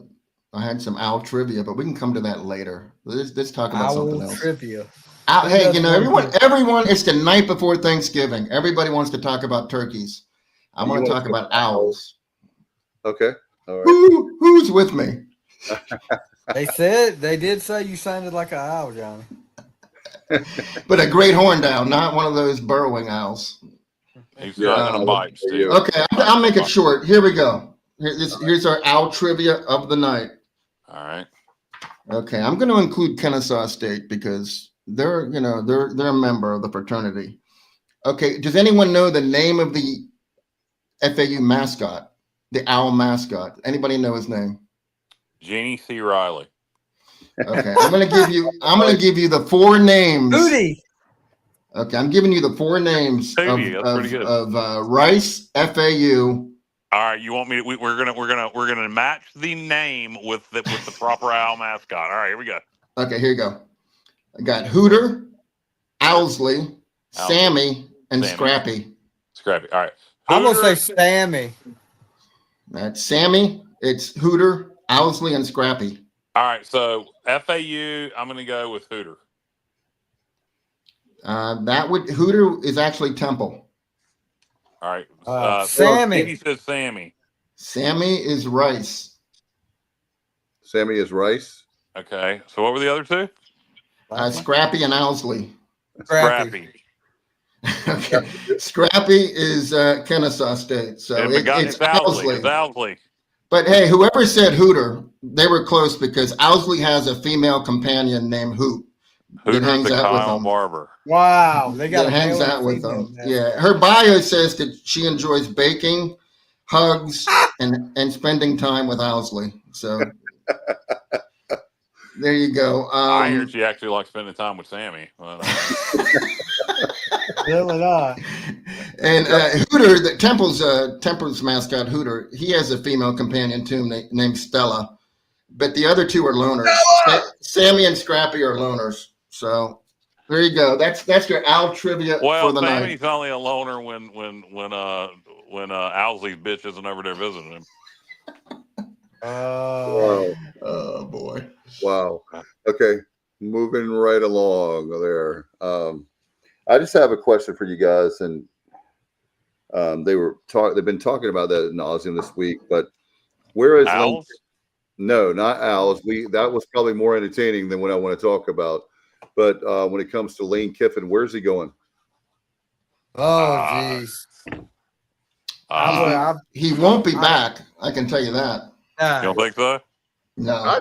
had some owl trivia, but we can come to that later. Let's talk about something else. Trivia. Hey, everyone, it's the night before Thanksgiving. Everybody wants to talk about turkeys. I want to talk about owls. Okay. All right. Who's with me? They did say you sounded like an owl, Johnny. But a great horned owl, not one of those burrowing owls. He's not going to bite, Steve. Okay, I'll make it short. Here we go. Here's our owl trivia of the night. All right. Okay, I'm going to include Kennesaw State because they're a member of the fraternity. Okay, does anyone know the name of the FAU mascot, the owl mascot? Anybody know his name? Jeannie C. Riley. Okay, I'm going to give you the four names. Hootie. Okay, I'm giving you the four names of Rice, FAU. All right, you want me to? We're gonna match the name with the proper owl mascot. All right, here we go. Okay, here you go. I got Hooter, Owlsley, Sammy, and Scrappy. Scrappy. All right. I'm gonna say Sammy. That's Sammy. It's Hooter, Owlsley, and Scrappy. All right, so FAU, I'm gonna go with Hooter. Hooter is actually Temple. All right. Sammy. He says Sammy. Sammy is Rice. Sammy is Rice. Okay. So what were the other two? Scrappy and Owlsley. Scrappy. Okay. Scrappy is Kennesaw State. So it's Owlsley. It's Owlsley. But hey, whoever said Hooter, they were close because Owlsley has a female companion named Hoot. Hooter's hangs the out Kyle with Barber. Wow, they got hangs out with them. Yeah, her bio says that she enjoys baking, hugs, and spending time with Owlsley. So there you go. I hear she actually likes spending time with Sammy. Really not. And Hooter, the Temple's mascot, Hooter, he has a female companion too named Stella. But the other two are loners. Sammy and Scrappy are loners. So there you go. That's your owl trivia for the night. Well, Sammy's only a loner when Owlsley's bitch isn't over there visiting him. Wow. Oh boy. Wow. Okay, moving right along there. I just have a question for you guys, and they've been talking about that ad nauseum this week. But where is Owls? No, not Owls. That was probably more entertaining than what I want to talk about. But when it comes to Lane Kiffin, where's he going? Oh, jeez. He won't be back. I can tell you that. You don't think so? No. I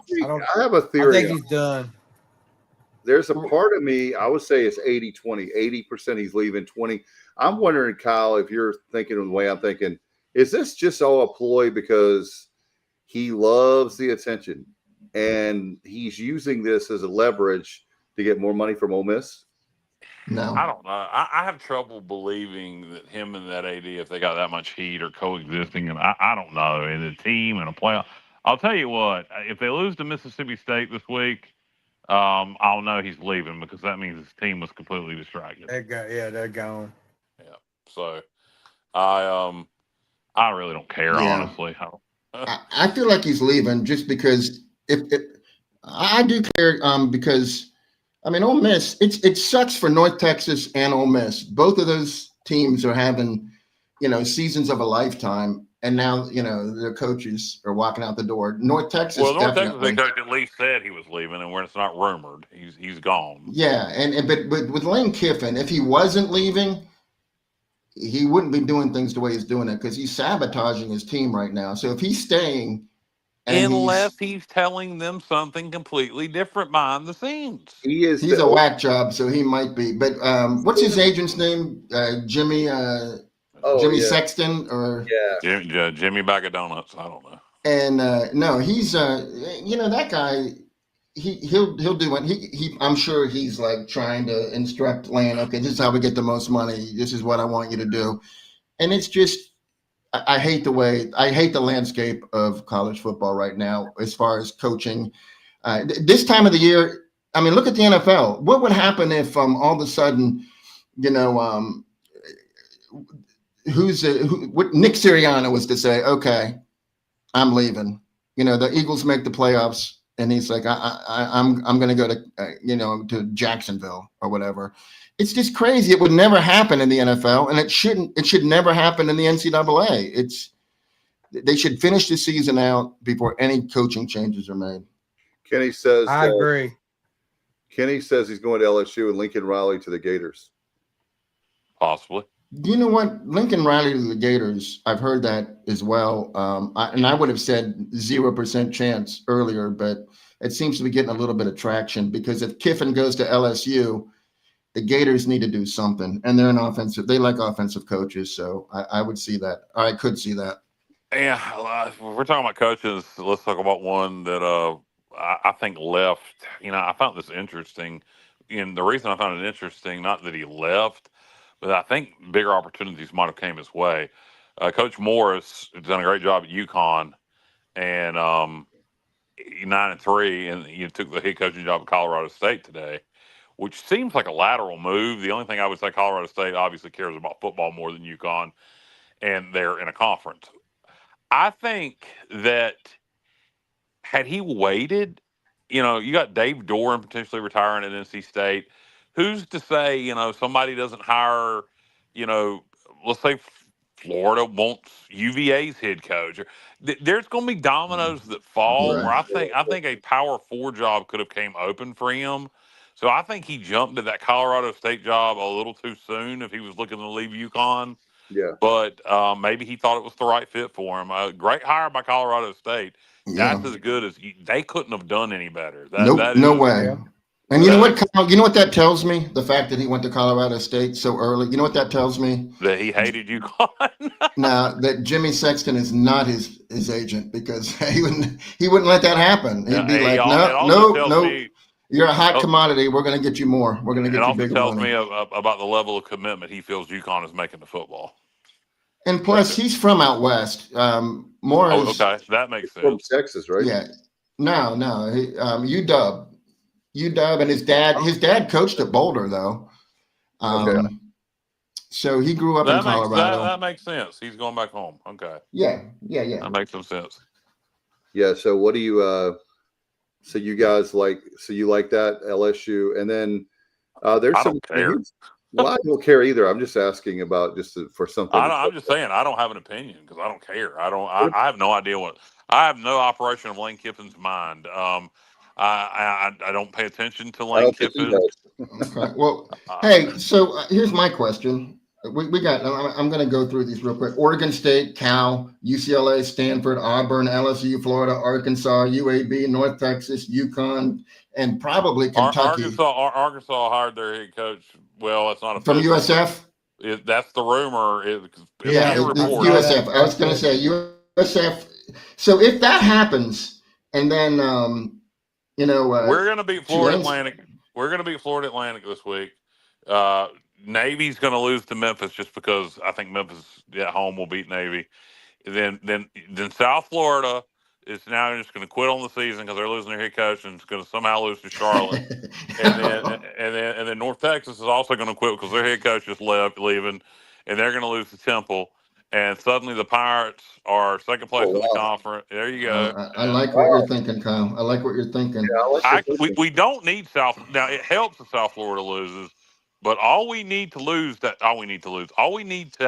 have a theory. I think he's done. There's a part of me, I would say it's 80-20. 80% he's leaving, 20. I'm wondering, Kyle, if you're thinking the way I'm thinking, is this just all a ploy because he loves the attention and he's using this as a leverage to get more money from Ole Miss? No. I don't know. I have trouble believing that him and that AD, if they got that much heat, are coexisting. And I don't know. In a team and a playoff. I'll tell you what, if they lose to Mississippi State this week, I'll know he's leaving because that means his team was completely distracted. They're gone. Yeah. So I really don't care, honestly. I feel like he's leaving just because if I do care because I mean Ole Miss, it sucks for North Texas and Ole Miss. Both of those teams are having, seasons of a lifetime. and now the coaches are walking out the door. North Texas, Well, North Texas definitely. head coach at least said he was leaving, and when it's not rumored, he's gone. Yeah, but with Lane Kiffin, if he wasn't leaving, he wouldn't be doing things the way he's doing it because he's sabotaging his team right now. So if he's staying, and unless he's telling them something completely different behind the snes. He's a whack job, so he might be. But what's his agent's name? Jimmy Sexton or Jimmy Bag of Donuts. I don't know. And no, he's that guy. He'll do it. I'm sure he's like trying to instruct Lane. Okay, this is how we get the most money. This is what I want you to do. And it's just, I hate the landscape of college football right now as far as coaching. This time of the year, I mean, look at the NFL. What would happen if all of a sudden, what Nick Sirianni was to say, okay, I'm leaving. The Eagles make the playoffs, and he's like, I'm going to go to to Jacksonville or whatever. It's just crazy. It would never happen in the NFL, and it shouldn't. It should never happen in the NCAA. They should finish the season out before any coaching changes are made. Kenny says, I agree. Kenny says he's going to LSU and Lincoln Riley to the Gators. Possibly. You know what? Lincoln Riley to the Gators, I've heard that as well. And I would have said 0% chance earlier, but it seems to be getting a little bit of traction because if Kiffin goes to LSU, the Gators need to do something. And they like offensive coaches. So I would see that. I could see that. Yeah. If we're talking about coaches, let's talk about one that I think left. I found this interesting. And the reason I found it interesting, not that he left, but I think bigger opportunities might have came his way. Coach Morris has done a great job at UConn, and 9-3, and took the head coaching job at Colorado State today, which seems like a lateral move. The only thing I would say, Colorado State obviously cares about football more than UConn, and they're in a conference. I think that had he waited, you got Dave Doran potentially retiring at NC State. Who's to say, somebody doesn't hire, let's say Florida wants UVA's head coach. There's going to be dominoes that fall. Right. Where I think a Power 4 job could have came open for him. So I think he jumped to that Colorado State job a little too soon if he was looking to leave UConn. Yeah. But maybe he thought it was the right fit for him. A great hire by Colorado State. Yeah. That's as good as they couldn't have done any better. No way. Yeah. And you know what, Kyle? You know what that tells me? The fact that he went to Colorado State so early. You know what that tells me? That he hated UConn. Now that Jimmy Sexton is not his agent because he wouldn't let that happen. He'd be like, no. You're a hot commodity. We're going to get you more. We're going to get you bigger money. It also tells me about the level of commitment he feels UConn is making to football. And plus, he's from out west. Morris. Okay, that makes sense. From Texas, right? Yeah. No. UW, and his dad coached at Boulder though. Okay. So he grew up in Colorado. That makes sense. He's going back home. Okay. Yeah. That makes some sense. Yeah. So what do you? So you guys like? So you like that LSU, and then there's I some. don't care. Well, I don't care either. I'm just asking about for something. I'm just saying I don't have an opinion because I don't care. I have no idea I have no operation of Lane Kiffin's mind. I don't pay attention to Lane Kiffin. Okay. Well, hey, so here's my question. We got. I'm going to go through these real quick. Oregon State, Cal, UCLA, Stanford, Auburn, LSU, Florida, Arkansas, UAB, North Texas, UConn, and probably Kentucky. Arkansas hired their head coach. Well, it's not a from USF. That's the rumor. USF. I was going to say USF. So if that happens, and then we're going to beat Florida Atlantic. We're going to beat Florida Atlantic this week. Navy's going to lose to Memphis just because I think Memphis at home will beat Navy. Then South Florida is now just going to quit on the season because they're losing their head coach and it's going to somehow lose to Charlotte. and then North Texas is also going to quit because their head coach is leaving, and they're going to lose to Temple. And suddenly the Pirates are second place in the conference. There you go. I like what you're thinking, Kyle. I like what you're thinking. Yeah, we don't need South. Now, it helps if South Florida loses, but all we need to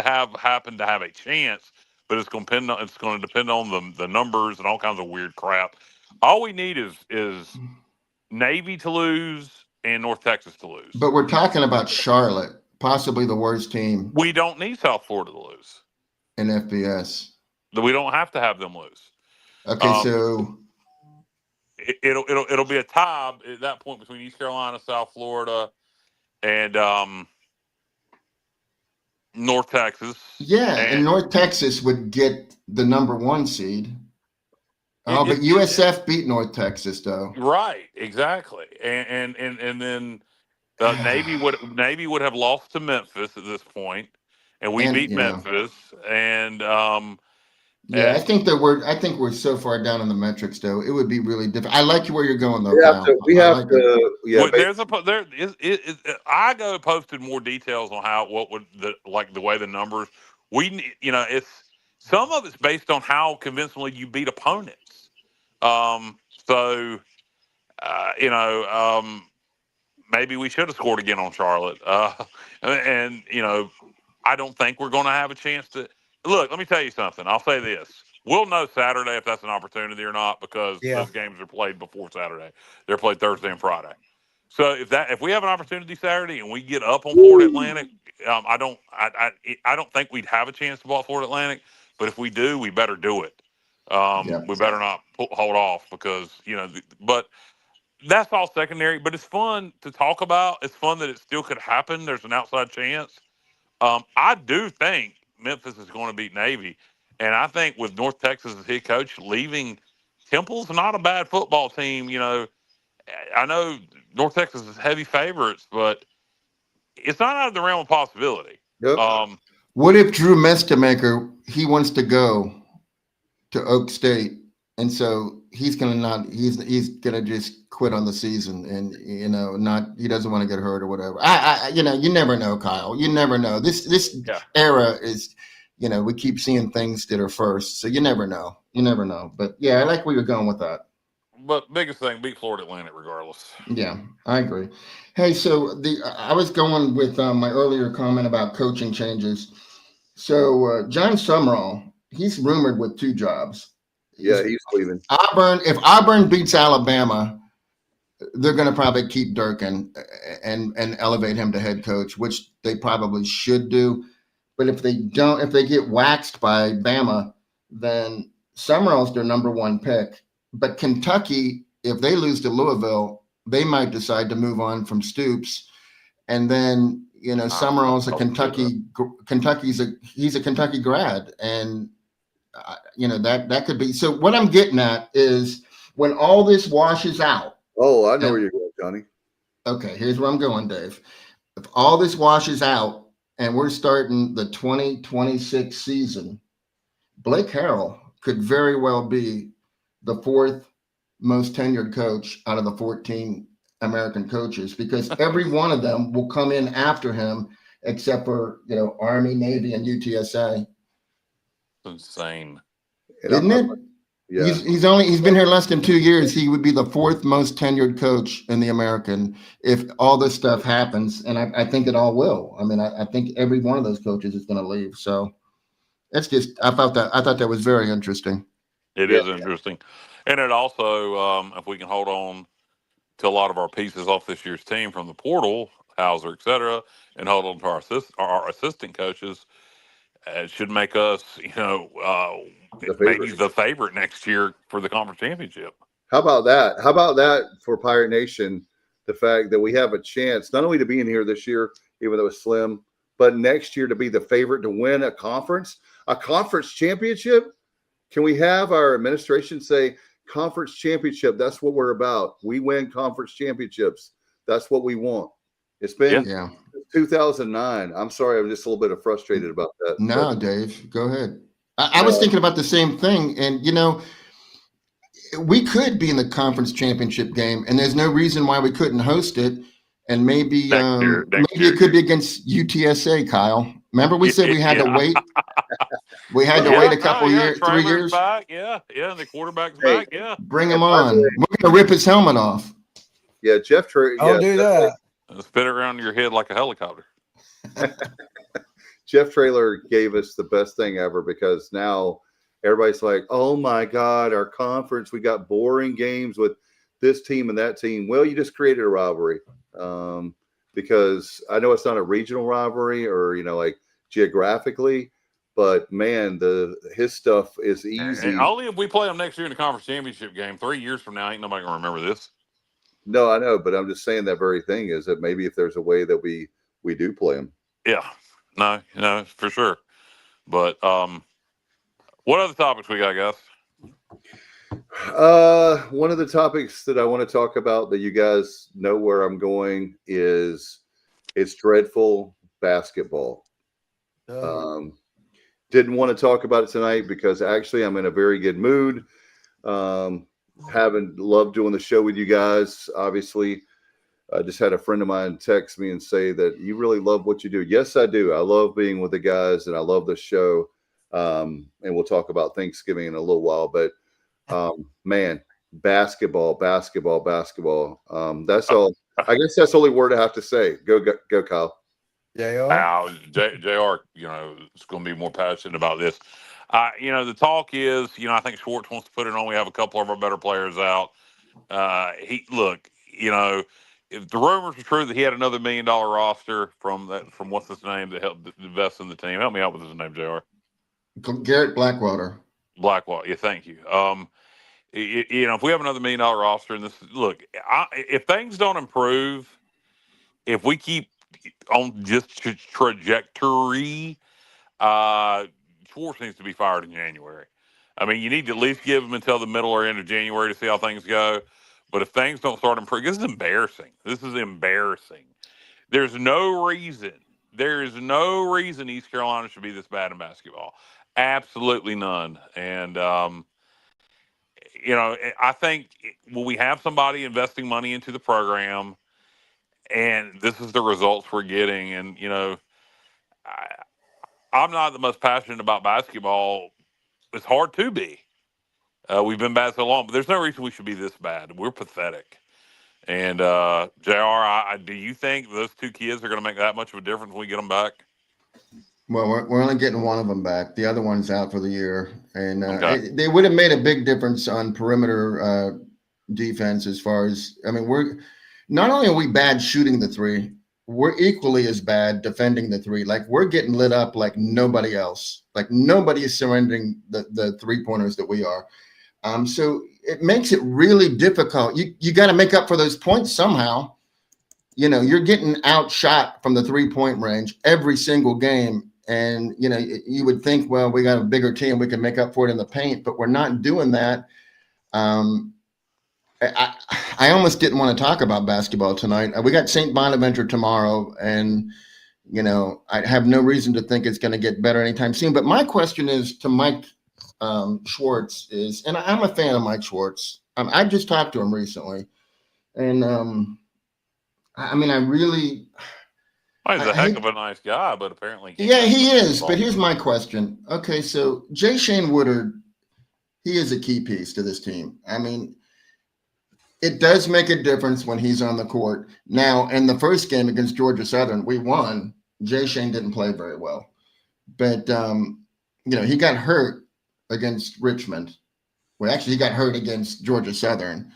have happen to have a chance but it's going to depend on the numbers and all kinds of weird crap. All we need is Navy to lose and North Texas to lose. But we're talking about Charlotte, possibly the worst team We don't need South Florida to lose. in FBS. We don't have to have them lose. Okay, so it'll be a tie at that point between East Carolina, South Florida, and North Texas. yeah, and North Texas would get the number 1 seed. Oh, but USF beat North Texas though. Right, exactly, and then Navy would have lost to Memphis at this point, and we beat Memphis, and yeah, I think we're so far down in the metrics though. It would be really difficult. I like where you're going though. I posted more details on the way the numbers. It's some of it's based on how convincingly you beat opponents. Maybe we should have scored again on Charlotte. And I don't think we're going to have a chance to. Look, let me tell you something. I'll say this. We'll know Saturday if that's an opportunity or not because those games are played before Saturday. They're played Thursday and Friday. So if we have an opportunity Saturday and we get up on Florida Atlantic, I don't think we'd have a chance to ball Florida Atlantic. But if we do, we better do it. We better not hold off because but that's all secondary. But it's fun to talk about. It's fun that it still could happen. There's an outside chance. I do think Memphis is going to beat Navy, and I think with North Texas as head coach leaving, Temple's not a bad football team. I know North Texas is heavy favorites, but it's not out of the realm of possibility. Yep. What if Drew Mestamaker, he wants to go to Oak State, and so he's gonna just quit on the season, and he doesn't want to get hurt or whatever. You never know, Kyle. You never know. This era is, we keep seeing things that are first, so you never know. But yeah, I like where you're going with that. But biggest thing, beat Florida Atlantic regardless. Yeah, I agree. Hey, so I was going with my earlier comment about coaching changes. So John Summerall, he's rumored with 2 jobs. Yeah, he's leaving. If Auburn beats Alabama, they're going to probably keep Durkin and elevate him to head coach, which they probably should do. But if they don't, if they get waxed by Bama, then Summerall's their number 1 pick. But Kentucky, if they lose to Louisville, they might decide to move on from Stoops. And then, Summerall's a he's a Kentucky grad. And, that could be. So what I'm getting at is when all this washes out. Oh, I know where you're going, Johnny. Okay, here's where I'm going, Dave. If all this washes out and we're starting the 2026 season, Blake Harrell could very well be the 4th most tenured coach out of the 14 American coaches, because every one of them will come in after him, except for, Army, Navy, and UTSA. Insane. Isn't it? Yeah. He's been here less than 2 years. He would be the 4th most tenured coach in the American if all this stuff happens. And I think it all will. I mean, I think every one of those coaches is going to leave. So it's just, I thought that was very interesting. It is interesting. And it also, if we can hold on to a lot of our pieces off this year's team from the portal, Hauser, et cetera, and hold on to our assistant coaches, it should make us, maybe the favorite next year for the conference championship. How about that? How about that for Pirate Nation? The fact that we have a chance not only to be in here this year, even though it's slim, but next year to be the favorite to win a conference championship. Can we have our administration say conference championship? That's what we're about. We win conference championships. That's what we want. It's been 2009. I'm sorry. I'm just a little bit frustrated about that. No, Dave, go ahead. I was thinking about the same thing. And, we could be in the conference championship game, and there's no reason why we couldn't host it. And maybe it could be against UTSA, Kyle. Remember we said we had to wait? We had to wait a couple years, 3 years. Back. Yeah, and the quarterback's back. Yeah. Bring him on. We're going to rip his helmet off. Yeah, Jeff. I'll do that. Spit it around your head like a helicopter. Jeff Traylor gave us the best thing ever because now everybody's like, oh my God, our conference, we got boring games with this team and that team. Well, you just created a rivalry. Because I know it's not a regional rivalry or, like geographically, but man, his stuff is easy. And only if we play them next year in the conference championship game. 3 years from now, ain't nobody gonna remember this. No, I know, but I'm just saying that very thing is that maybe if there's a way that we do play them. Yeah, no, for sure. But what other topics we got, guys? One of the topics that I want to talk about that you guys know where I'm going is it's dreadful basketball. Didn't want to talk about it tonight because actually I'm in a very good mood. Haven't loved doing the show with you guys. Obviously, I just had a friend of mine text me and say that you really love what you do. Yes, I do. I love being with the guys and I love the show. And we'll talk about Thanksgiving in a little while, but man, basketball. That's all. I guess that's the only word I have to say. Go, Kyle. JR. JR, is going to be more passionate about this. The talk is, I think Schwartz wants to put it on. We have a couple of our better players out. If the rumors were true that he had another $1 million roster from what's his name that helped invest in the team. Help me out with his name, JR. Garrett Blackwater. Yeah, thank you. If we have another $1 million roster, and if things don't improve, if we keep on just trajectory, Schwartz needs to be fired in January. I mean, you need to at least give him until the middle or end of January to see how things go. But if things don't start improving, this is embarrassing. There's no reason East Carolina should be this bad in basketball. Absolutely none. And, I think when we have somebody investing money into the program and this is the results we're getting, and, I'm not the most passionate about basketball. It's hard to be. We've been bad so long, but there's no reason we should be this bad. We're pathetic. And, JR, do you think those two kids are going to make that much of a difference when we get them back? Well, we're only getting one of them back. The other one's out for the year. And Okay. they would have made a big difference on perimeter defense as far as, we're not only are we bad shooting the three, we're equally as bad defending the three. Like, we're getting lit up like nobody else. Like, nobody is surrendering the three-pointers that we are. So it makes it really difficult. You got to make up for those points somehow. You're getting outshot from the three-point range every single game. And, you would think, well, we got a bigger team. We can make up for it in the paint, but we're not doing that. I almost didn't want to talk about basketball tonight. We got St. Bonaventure tomorrow, and, I have no reason to think it's going to get better anytime soon. But my question is to Mike Schwartz is, and I'm a fan of Mike Schwartz. I just talked to him recently. And, I really... Well, he's a heck of a nice guy, but apparently... Yeah, he is. But here's my question. Okay, so Jay Shane Woodard, he is a key piece to this team. It does make a difference when he's on the court. Now, in the first game against Georgia Southern, we won. Jay Shane didn't play very well. But, he got hurt against Richmond. Well, actually, he got hurt against Georgia Southern.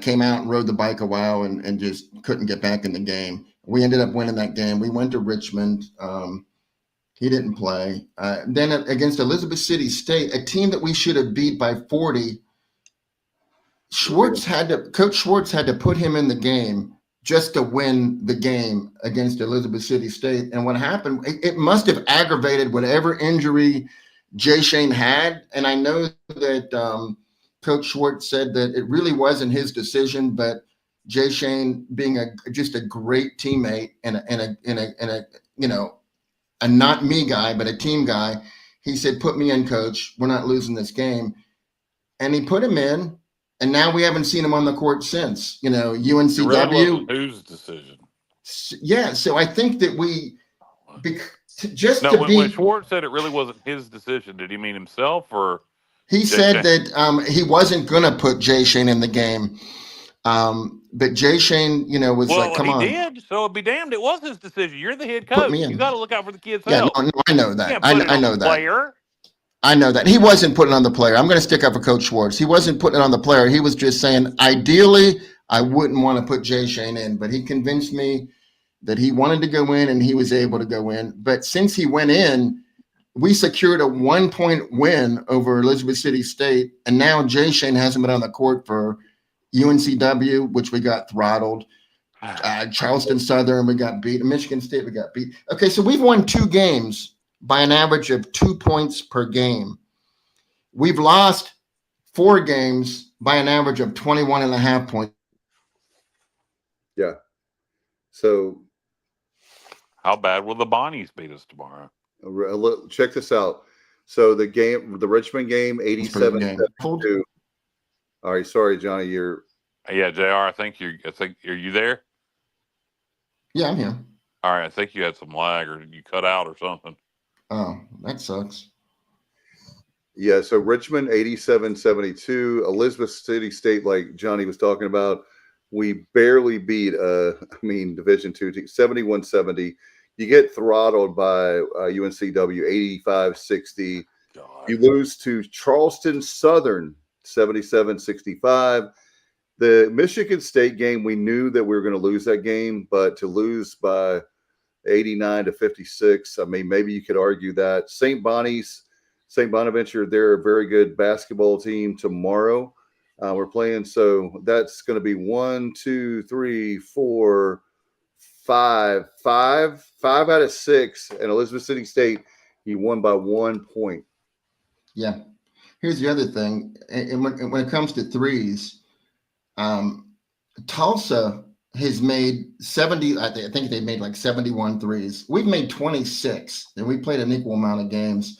Came out and rode the bike a while and just couldn't get back in the game. We ended up winning that game. We went to Richmond. He didn't play. Then against Elizabeth City State, a team that we should have beat by 40, Coach Schwartz had to put him in the game just to win the game against Elizabeth City State. And what happened, it must have aggravated whatever injury Jay Shane had. And I know that Coach Schwartz said that it really wasn't his decision, but Jay Shane being just a great teammate and a not me guy, but a team guy, he said, put me in, coach. We're not losing this game. And he put him in, and now we haven't seen him on the court since. UNCW. It really wasn't whose decision. Yeah, so I think that when Schwartz said it really wasn't his decision, did he mean himself or? He said that he wasn't going to put Jay Shane in the game. But Jay Shane, was like, come he on, did. So it'd be damned. It was his decision. You're the head put me coach. You in. got to look out for the kid's Yeah, health. no, I know You that. can't put it I on know the that. player. I know that. He wasn't putting it on the player. I'm going to stick up for Coach Schwartz. He wasn't putting it on the player. He was just saying, ideally, I wouldn't want to put Jay Shane in, but he convinced me that he wanted to go in and he was able to go in. But since he went in, we secured a 1-point win over Elizabeth City State. And now Jay Shane hasn't been on the court for UNCW, which we got throttled. Charleston Southern, we got beat. Michigan State, we got beat. Okay, so we've won 2 games by an average of 2 points per game. We've lost 4 games by an average of 21.5 points. Yeah. So how bad will the Bonnies beat us tomorrow? Check this out. So the Richmond game, 87-72. All right, sorry, Johnny, Yeah, JR, I think are you there? Yeah, I'm here. All right, I think you had some lag or you cut out or something. Oh, that sucks. Yeah, so Richmond 87-72, Elizabeth City State, like Johnny was talking about, we barely beat Division II team 71-70. You get throttled by UNCW 85-60. You lose to Charleston Southern 77-65. The Michigan State game, we knew that we were going to lose that game, but to lose by 89-56, maybe you could argue that. St. Bonaventure, they're a very good basketball team tomorrow. We're playing, so that's going to be 1, 2, 3, 4, 5 out of 6. And Elizabeth City State, he won by 1 point. Yeah. Here's the other thing. And when it comes to threes, Tulsa has made 70. I think they made like 71 threes. We've made 26, and we played an equal amount of games.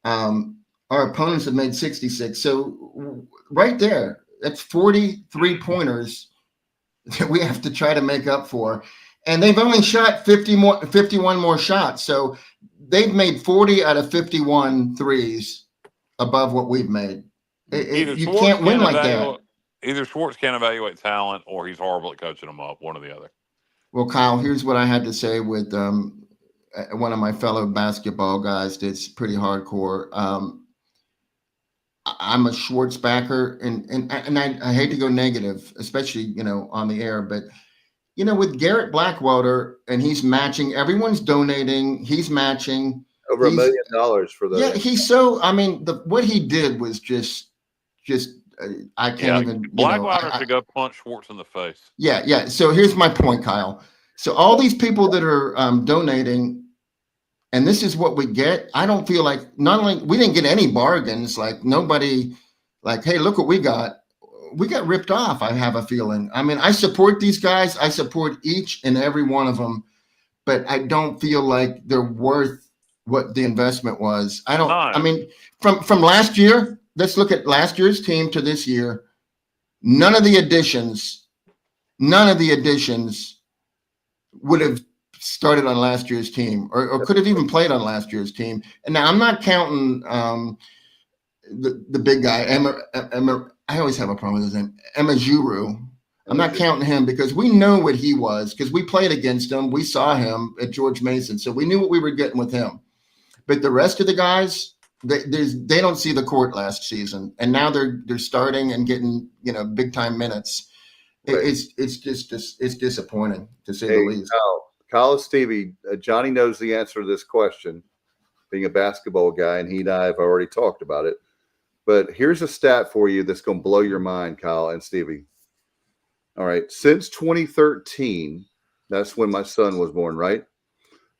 Our opponents have made 66. So right there, that's 43 pointers that we have to try to make up for. And they've only shot 51 more shots. So they've made 40 out of 51 threes above what we've made. You can't win like that. Either Schwartz can't evaluate talent or he's horrible at coaching them up, one or the other. Well, Kyle, here's what I had to say with one of my fellow basketball guys that's pretty hardcore. I'm a Schwartz backer, and I hate to go negative, especially, on the air, but, with Garrett Blackwelder, and he's matching, everyone's donating, he's matching. Over $1 million for that. Yeah, he's so, what he did was just I can't even. Blackwelder should go punch Schwartz in the face. Yeah. So here's my point, Kyle. So all these people that are donating, and this is what we get. I don't feel like not only we didn't get any bargains. Like nobody, like, hey, look what we got. We got ripped off. I have a feeling. I support these guys. I support each and every one of them, but I don't feel like they're worth what the investment was. I don't. From last year. Let's look at last year's team to this year. None of the additions would have started on last year's team or could have even played on last year's team. And now I'm not counting the big guy, Emma. I always have a problem with his name, Emma Juru. I'm not counting him because we know what he was because we played against him. We saw him at George Mason. So we knew what we were getting with him. But the rest of the guys, they don't see the court last season, and now they're starting and getting big time minutes. Right. It's disappointing to say the least. Kyle, Stevie, Johnny knows the answer to this question, being a basketball guy, and he and I have already talked about it. But here's a stat for you that's going to blow your mind, Kyle and Stevie. All right, since 2013, that's when my son was born, right,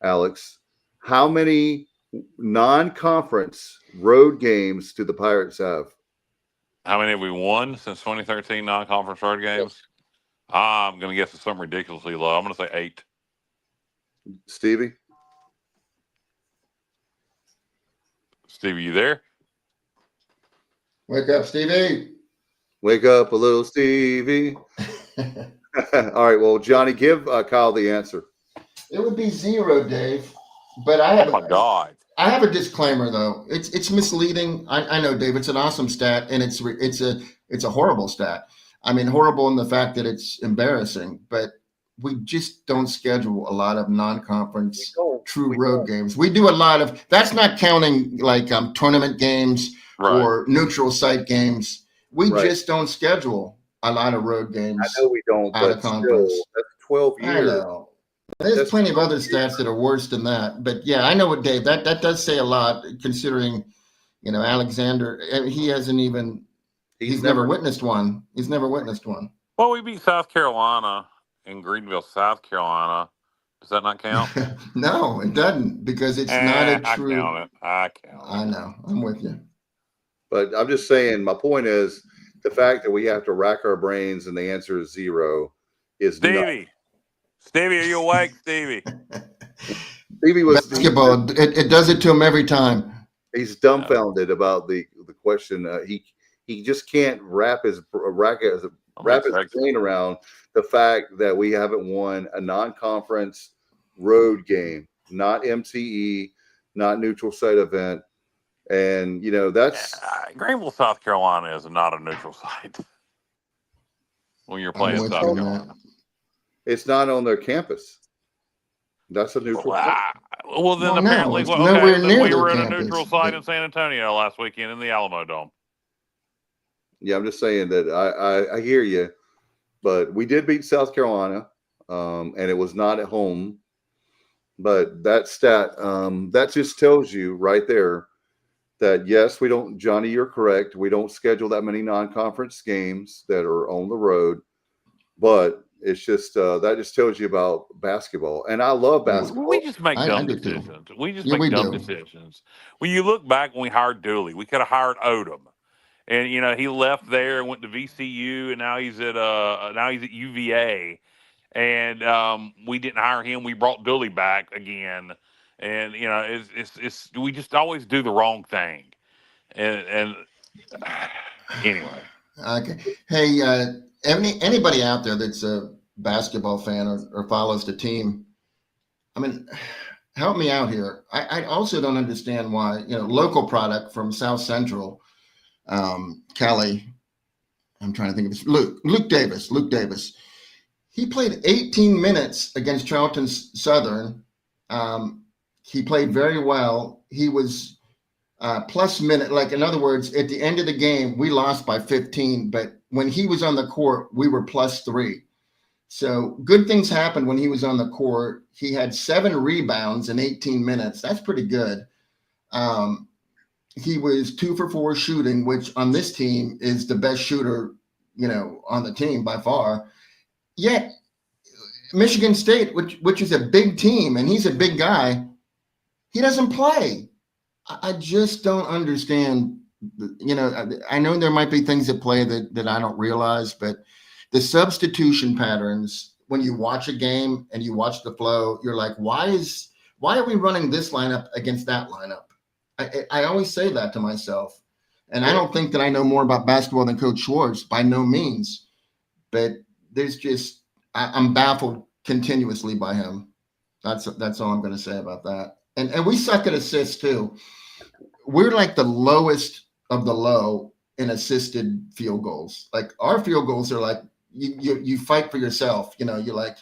Alex? How many non-conference road games do the Pirates have? How many have we won since 2013 non-conference road games? Yep. I'm going to guess it's something ridiculously low. I'm going to say 8. Stevie, you there? Wake up, Stevie. Wake up a little Stevie. All right, well, Johnny, give Kyle the answer. It would be 0, Dave. But I have oh my God. I have a disclaimer though. It's misleading. I know, Dave. It's an awesome stat, and it's a horrible stat. I mean, horrible in the fact that it's embarrassing, but we just don't schedule a lot of non-conference true road games. We do a lot of, that's not counting like tournament games or neutral site games. We just don't schedule a lot of road games. I know we don't, out but of conference. still, that's 12 years. I know. There's plenty of other stats that are worse than that. But yeah, I know what Dave, that does say a lot considering, you know, Alexander, he hasn't even, he's never witnessed one. He's never witnessed one. Well, we beat South Carolina in Greenville, South Carolina. Does that not count? No, it doesn't, because it's not a true. I count it. I know. I'm with you. But I'm just saying, my point is the fact that we have to rack our brains and the answer is 0 is Stevie. Stevie, are you awake, Stevie? Stevie was basketball. It does it to him every time. He's dumbfounded about the question. He just can't wrap his brain around the fact that we haven't won a non-conference road game, not MCE, not neutral site event. And, you know, that's Greenville, South Carolina is not a neutral site when you're playing South Carolina. It's not on their campus. That's a neutral site. Well, then apparently, we were at a neutral site in San Antonio last weekend in the Alamo Dome. Yeah, I'm just saying that I hear you, but we did beat South Carolina, and it was not at home. But that stat, that just tells you right there that, yes, we don't, Johnny, you're correct. We don't schedule that many non-conference games that are on the road, but it's just that just tells you about basketball. And I love basketball. We just make dumb decisions. We just make dumb decisions. When you look back when we hired Dooley, we could have hired Odom. And, you know, he left there and went to VCU, and now he's at UVA. And we didn't hire him. We brought Dooley back again. And, you know, it's we just always do the wrong thing. And anyway. Okay. Hey, anybody out there that's a basketball fan or follows the team, I mean, help me out here. I also don't understand why, you know, local product from South Central, Kelly, I'm trying to think of this, Luke Davis. He played 18 minutes against Charlton Southern. He played very well. He was plus minute, like in other words, at the end of the game, we lost by 15, but when he was on the court, we were +3. So good things happened when he was on the court. He had 7 rebounds in 18 minutes. That's pretty good. He was 2 for 4 shooting, which on this team is the best shooter, you know, on the team by far. Yet Michigan State, which is a big team, and he's a big guy, he doesn't play. I just don't understand. You know, I know there might be things at play that I don't realize, but the substitution patterns, when you watch a game and you watch the flow, you're like, why are we running this lineup against that lineup? I always say that to myself. And I don't think that I know more about basketball than Coach Schwartz, by no means. But there's just, I'm baffled continuously by him. That's all I'm going to say about that. And we suck at assists too. We're like the lowest of the low in assisted field goals. Like our field goals are like, you fight for yourself. You know, you're like,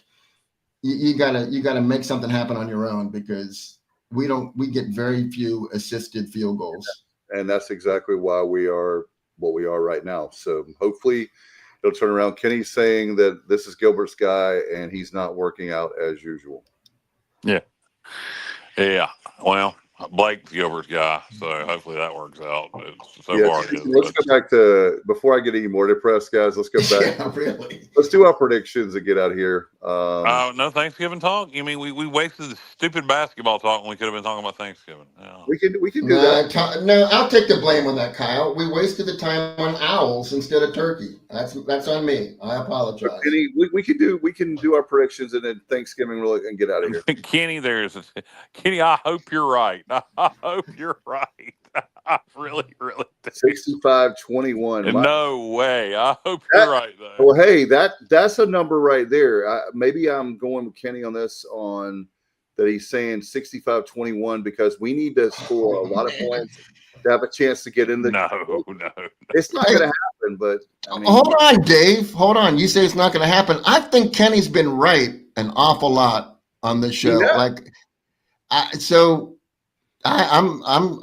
you gotta make something happen on your own, because we get very few assisted field goals. And that's exactly why we are what we are right now. So hopefully it'll turn around. Kenny's saying that this is Gilbert's guy and he's not working out as usual. Yeah. Yeah. Well, Blake's Gilbert's guy, so hopefully that works out. But so far, let's go back to, before I get any more depressed, guys. Let's go back. Yeah, really. Let's do our predictions and get out of here. No Thanksgiving talk. You mean we wasted the stupid basketball talk when we could have been talking about Thanksgiving? Yeah. We can do that. No, I'll take the blame on that, Kyle. We wasted the time on owls instead of turkey. That's on me. I apologize. Kenny, we can do our predictions and then Thanksgiving and get out of here. Kenny, Kenny. I hope you're right. I hope you're right. I really do. 65-21. No way. I hope you're right, though. Well, hey, that's a number right there. Maybe I'm going with Kenny on this, on that he's saying 65-21, because we need to score a lot of points to have a chance to get in the. No. It's not going to happen. happen, but I mean, hold on, Dave. Hold on. You say it's not going to happen. I think Kenny's been right an awful lot on this show. Yeah. Like, I'm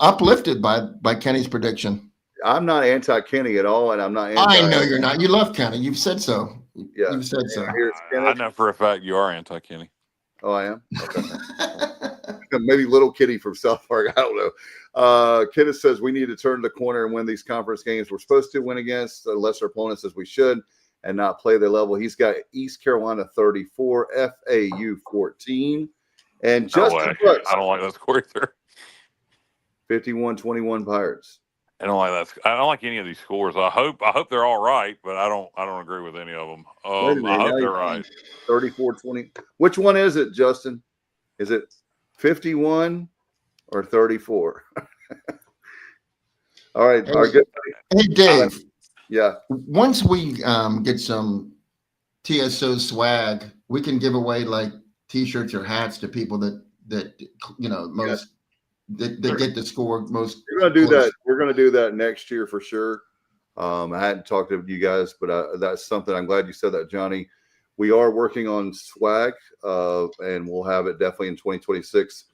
uplifted by Kenny's prediction. I'm not anti-Kenny at all, and I'm not anti. I know you're not. You love Kenny. You've said so. Yeah. You've said so. I know for a fact you are anti-Kenny. Oh, I am? Okay. Maybe little Kitty from South Park. I don't know. Kenneth says we need to turn the corner and win these conference games we're supposed to win against lesser opponents as we should and not play their level. He's got East Carolina 34, FAU 14. And Justin Brooks, I don't like that score either. 51-21 Pirates. I don't like that. I don't like any of these scores. I hope they're all right, but I don't agree with any of them. I hope they're right. 34-20. Which one is it, Justin? Is it 51 or 34? All right. Our good Hey, Dave. Yeah. Once we get some TSO swag, we can give away like T-shirts or hats to people that you know most that get the score most. We're gonna do that. We're gonna do that next year for sure. I hadn't talked to you guys, but that's something. I'm glad you said that, Johnny. We are working on swag, and we'll have it definitely in 2026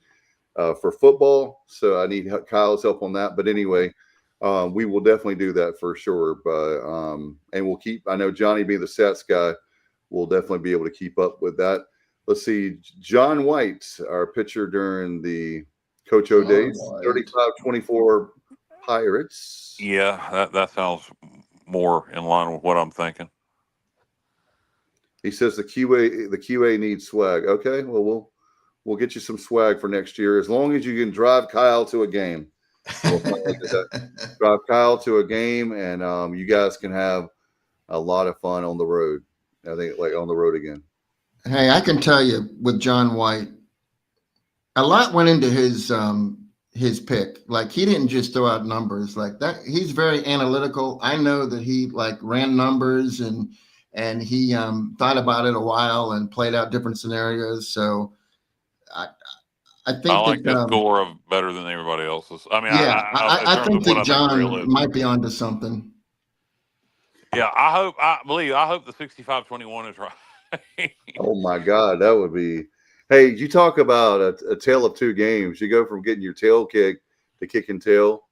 for football. So I need Kyle's help on that. But anyway, we will definitely do that for sure. But and we'll keep. I know Johnny being the stats guy, will definitely be able to keep up with that. Let's see, John White, our pitcher during the Coach O days, 35-24 Pirates. Yeah, that sounds more in line with what I'm thinking. He says the QA needs swag. Okay, well we'll get you some swag for next year as long as you can drive Kyle to a game. Drive Kyle to a game, and you guys can have a lot of fun on the road. I think like on the road again. Hey, I can tell you with John White, a lot went into his pick. Like he didn't just throw out numbers like that. He's very analytical. I know that he like ran numbers and he thought about it a while and played out different scenarios. So I think I like that score of better than everybody else's. I mean, yeah, I think that John might be onto something. Yeah, I hope the 65-21 is right. Oh my God, that would be. Hey, you talk about a tale of two games. You go from getting your tail kicked to kicking tail.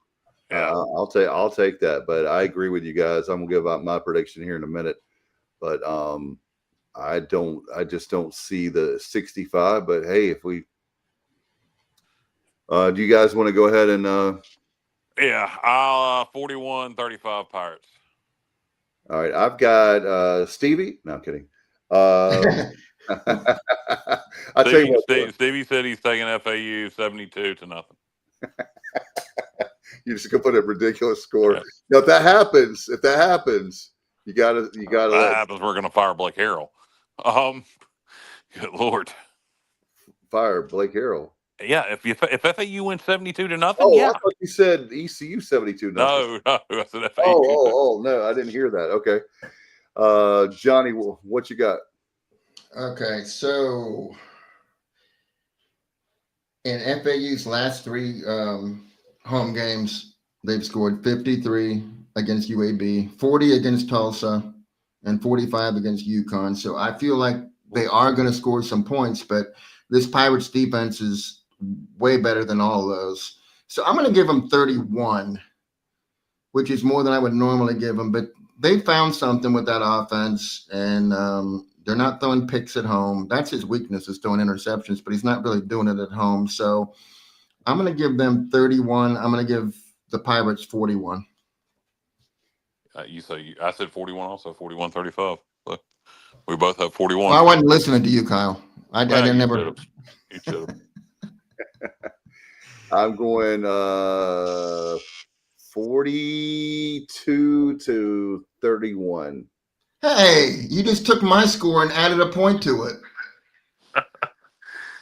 Yeah. I'll take that. But I agree with you guys. I'm gonna give out my prediction here in a minute. But I just don't see the 65. But hey, if we do you guys want to go ahead and yeah, I'll 41-35 Pirates. All right, I've got Stevie. No, I'm kidding. I tell you what, Stevie said he's taking FAU 72-0. You just gonna put a ridiculous score. Yeah. Now, if that happens, you gotta. That happens. We're gonna fire Blake Harrell. Good Lord. Fire Blake Harrell. Yeah, if FAU wins 72-0, oh, yeah. I thought you said ECU 72-0. No, I said FAU. Oh, no, I didn't hear that. Okay, Johnny, what you got? Okay, so in FAU's last three home games, they've scored 53 against UAB, 40 against Tulsa, and 45 against UConn. So I feel like they are going to score some points, but this Pirates defense is way better than all of those. So I'm going to give them 31, which is more than I would normally give them. But they found something with that offense, and they're not throwing picks at home. That's his weakness, is throwing interceptions, but he's not really doing it at home. So I'm going to give them 31. I'm going to give the Pirates 41. I said 41 also, 41-35. So we both have 41. Well, I wasn't listening to you, Kyle. I didn't never. You should have. I'm going 42-31. Hey, you just took my score and added a point to it.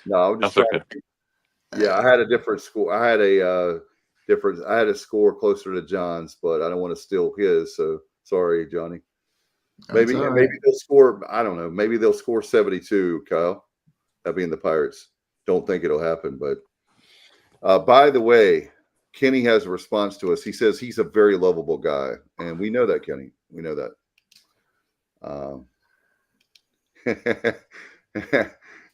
No, I was just trying to. Yeah, I had a different score. I had a score closer to John's, but I don't want to steal his. So sorry, Johnny. Maybe they'll score. I don't know. Maybe they'll score 72. Kyle, that being the Pirates. Don't think it'll happen. But by the way, Kenny has a response to us. He says he's a very lovable guy, and we know that, Kenny. We know that.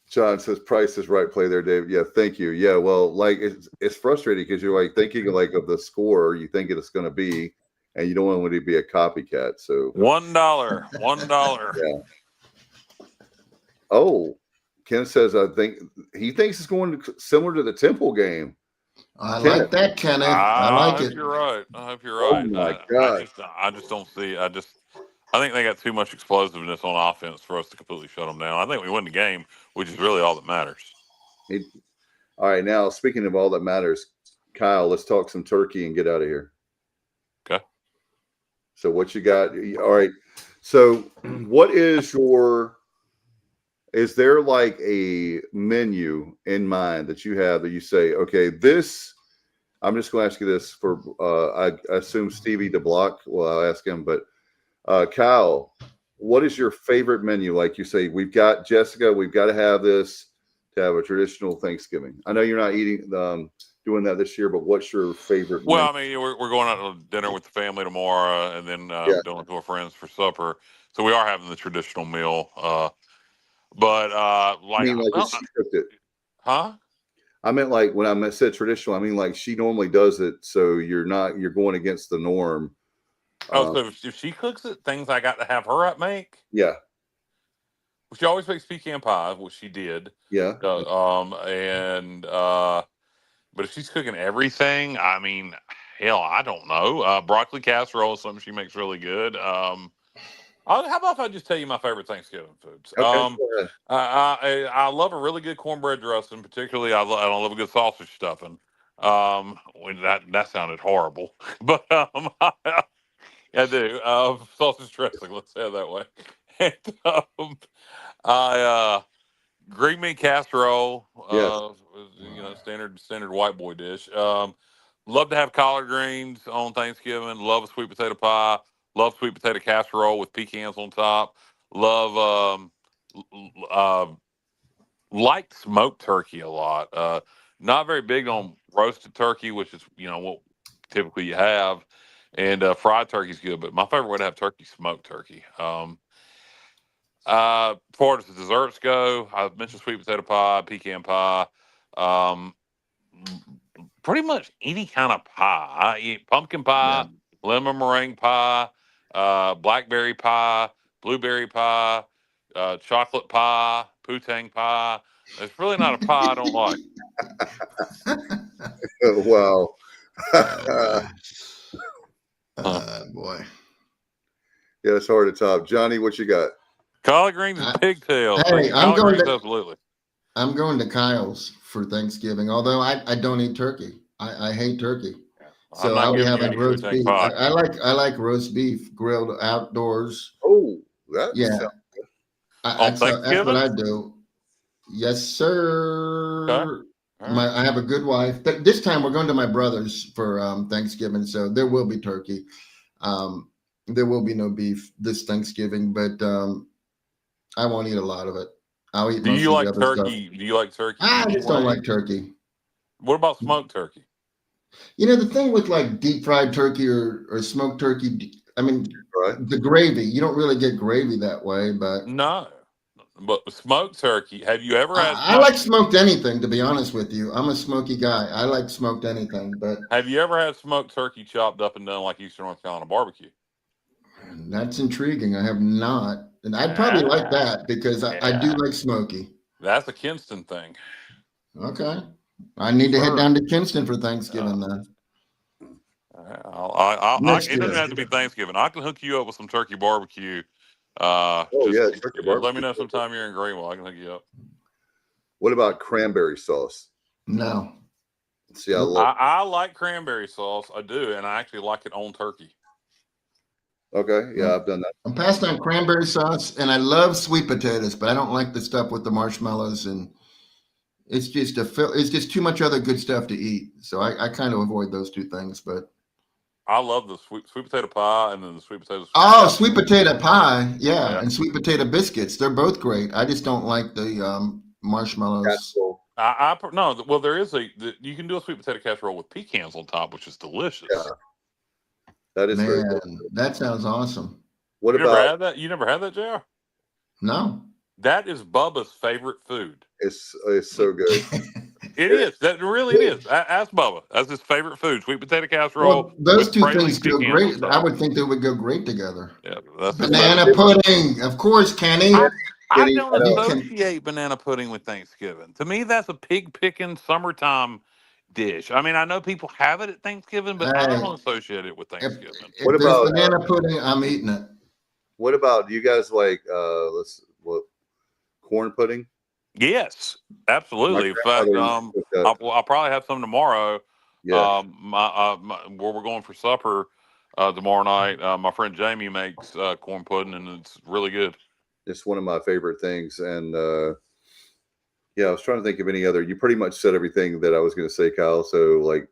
John says Price is right play there, Dave. Yeah, thank you. Yeah, well, like it's frustrating because you're like thinking like of the score you think it's going to be, and you don't want it to be a copycat. So $1. $1. yeah. Oh, Ken says I think he thinks it's going to similar to the Temple game. I Kenneth. like that, Kenneth. I like it. You're right. I hope you're Oh right. my God. I just don't see. I think they got too much explosiveness on offense for us to completely shut them down. I think we win the game, which is really all that matters. All right, now speaking of all that matters, Kyle, let's talk some turkey and get out of here. Okay. So what you got? All right. So what is is there like a menu in mind that you have that you say, okay, this, I'm just going to ask you this for, I assume Stevie DeBlock. Well, I'll ask him, but Kyle, what is your favorite menu? Like you say, we've got Jessica, we've got to have this to have a traditional Thanksgiving. I know you're not doing that this year, but what's your favorite menu? Well, I mean, we're going out to dinner with the family tomorrow, and then going to our friends for supper. So we are having the traditional meal. But like, I mean, like she cooked it. Huh? I meant like when I said traditional, I mean like she normally does it, so you're going against the norm. So if she cooks it, things I got to have her up make. Yeah. She always makes pecan pie, which she did. Yeah. But if she's cooking everything, I mean, hell, I don't know. Broccoli casserole is something she makes really good. How about if I just tell you my favorite Thanksgiving foods? Okay, I love a really good cornbread dressing, particularly I love a good sausage stuffing. That sounded horrible, but I do. Sausage dressing, let's say it that way. And green meat casserole, standard white boy dish. Love to have collard greens on Thanksgiving. Love a sweet potato pie. Love sweet potato casserole with pecans on top. Love like smoked turkey a lot. Not very big on roasted turkey, which is what typically you have. And fried turkey's good, but my favorite way to have turkey, smoked turkey. As far as the desserts go, I've mentioned sweet potato pie, pecan pie, pretty much any kind of pie. I eat pumpkin pie, lemon meringue pie, blackberry pie, blueberry pie, chocolate pie, poutine pie. It's really not a pie I don't like. Wow. Boy. Yeah, it's hard to top. Johnny, what you got? Collard greens and pigtails. Hey, absolutely. I'm going to Kyle's for Thanksgiving, although I don't eat turkey. I hate turkey. So I'll be having roast beef. I like roast beef grilled outdoors. Oh, that's what I do. Yes, sir. Okay. Right. I have a good wife, but this time we're going to my brother's for Thanksgiving, so there will be turkey. There will be no beef this Thanksgiving, but I won't eat a lot of it. I'll eat. Do you like turkey? Do you like turkey? I just don't like turkey. What about smoked turkey? The thing with like deep fried turkey or smoked turkey, I mean, the gravy, you don't really get gravy that way, but no. But smoked turkey, have you ever had? I like smoked anything, to be honest with you. I'm a smoky guy. I like smoked anything, but have you ever had smoked turkey chopped up and done like Eastern North Carolina barbecue? That's intriguing. I have not, and I'd probably like that because I do like smoky. That's a Kinston thing. Okay, I need to head down to Kinston for Thanksgiving then. It doesn't have to be Thanksgiving. I can hook you up with some turkey barbecue. Turkey barbecue. Let me know sometime you're in Greenville. I can hook you up. What about cranberry sauce? No. See, I like cranberry sauce. I do, and I actually like it on turkey. Okay, yeah, I've done that. I'm passed on cranberry sauce, and I love sweet potatoes, but I don't like the stuff with the marshmallows, and it's just too much other good stuff to eat. So I kind of avoid those two things. But I love the sweet potato pie and then the sweet potatoes. Oh, sweet potato pie, yeah, and sweet potato biscuits. They're both great. I just don't like the marshmallows. Casserole. Well, there is you can do a sweet potato casserole with pecans on top, which is delicious. Yeah. That is very good. That sounds awesome. What You never about had that? You never had that, JR? No. That is Bubba's favorite food. it's so good. It is. That really it is. Ask Bubba. That's his favorite food: sweet potato casserole Well, those with two praline things go pecans on great. I top. would think they would go great together. Yeah, that's his Banana favorite. pudding, of course, Kenny. I Kenny, don't I know. associate banana pudding with Thanksgiving. To me, that's a pig picking summertime dish. I mean, I know people have it at Thanksgiving, but I Hey, don't associate it with if, Thanksgiving. What if there's about banana pudding, I'm eating it. what about you guys like corn pudding? Yes, My absolutely. In fact, grandmother used to cook that. I'll probably have some tomorrow. Yeah, Where we're going for supper tomorrow night. My friend Jamie makes corn pudding, and it's really good. it's one of my favorite things. And yeah, I was trying to think of any other. You pretty much said everything that I was going to say, Kyle. So like,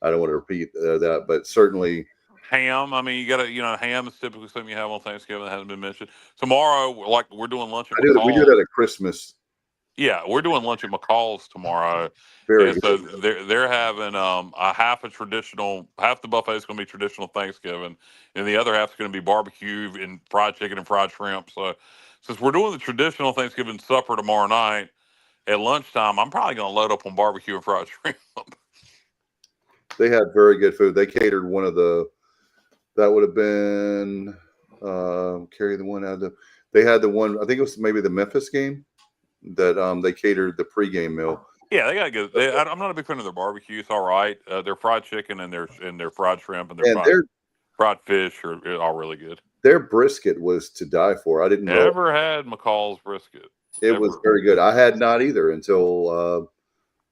I don't want to repeat that, but certainly Ham. I mean, you got to, ham is typically something you have on Thanksgiving that hasn't been mentioned. Tomorrow, like we're doing lunch at we do McCall's. that at Christmas. Yeah, we're doing lunch at McCall's tomorrow, Very and good. so they're having half the buffet is going to be traditional Thanksgiving, and the other half is going to be barbecue and fried chicken and fried shrimp. So since we're doing the traditional Thanksgiving supper tomorrow night at lunchtime, I'm probably going to load up on barbecue and fried shrimp. They had very good food. They catered one of the that would have been carry the one out of the. They had the one. I think it was maybe the Memphis game that they catered the pregame meal. Yeah, they got good. I'm not a big fan of their barbecue. It's all right. Their fried chicken and their fried shrimp and their And fried fish are all really good. their brisket was to die for. I didn't know Never had McCall's brisket. it Never. was very good. I had not either until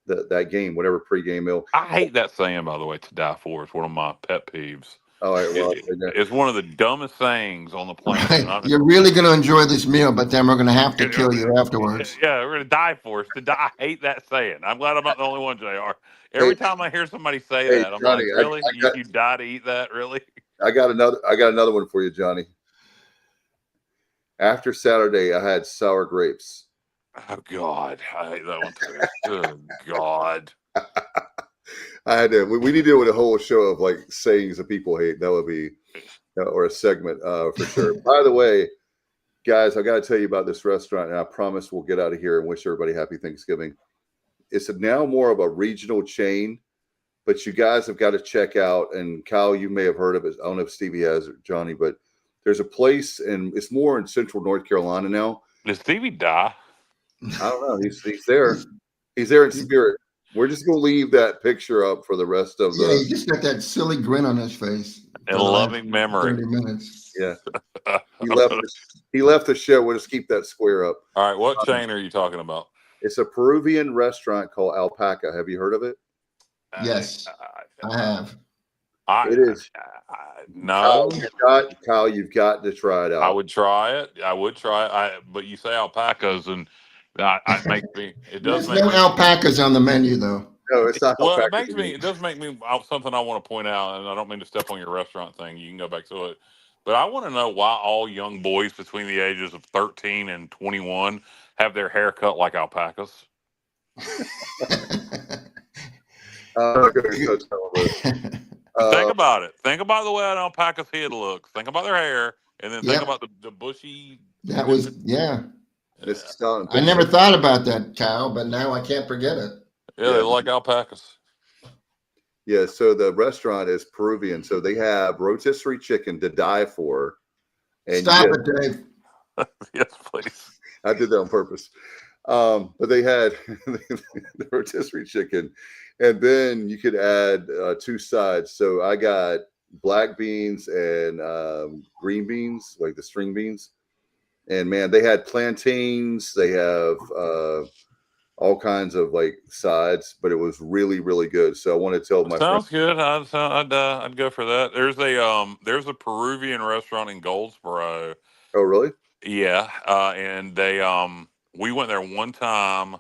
that game, whatever pregame meal. I hate that saying, by the way, to die for. It's one of my pet peeves. All right, well, It's one of the dumbest sayings on the planet. Right. You're really going to enjoy this meal, but then we're going to have to kill you afterwards. Yeah, we're going to die for it. To die. I hate that saying. I'm glad I'm not the only one, JR. Every time I hear somebody say that, I'm Johnny, like, really? You die to eat that? Really? I got another one for you, Johnny. After Saturday, I had sour grapes. Oh God, I hate that one too. Good God. I had to. We need to do a whole show of like sayings that people hate. That would be, or a segment for sure. By the way, guys, I got to tell you about this restaurant, and I promise we'll get out of here and wish everybody happy Thanksgiving. It's now more of a regional chain, but you guys have got to check out. And Kyle, you may have heard of it. I don't know if Stevie has or Johnny, but there's a place, and it's more in Central North Carolina now. Did Stevie die? I don't know. He's there. He's there in spirit. We're just gonna leave that picture up for the rest of Yeah, he just got that silly grin on his face. In loving memory. 30 minutes. Yeah. He left the show. We'll just keep that square up. All right, what chain are you talking about? It's a Peruvian restaurant called Alpaca. Have you heard of it? Yes, I have. It is. No. Kyle, you've got to try it out. I would try it. But you say alpacas, and it makes me. It does There's make no me, alpacas on the menu, though. No, it's not. Well, alpaca it does make me something I want to point out, and I don't mean to step on your restaurant thing. You can go back to it, but I want to know why all young boys between the ages of 13 and 21 have their hair cut like alpacas. Think about it. Think about the way an alpaca's head looks. Think about their hair, and then think about the bushy. That was I never thought about that, Kyle, but now I can't forget it. Yeah, they like alpacas. Yeah, so the restaurant is Peruvian, so they have rotisserie chicken to die for. And Stop it, Dave. Yes, please. I did that on purpose. But they had the rotisserie chicken, and then you could add two sides. So I got black beans and green beans, like the string beans. And man, they had plantains. They have all kinds of like sides, but it was really, really good. So I want to tell my Sounds good. I'd go for that. There's a Peruvian restaurant in Goldsboro. Oh, really? Yeah, and they we went there one time.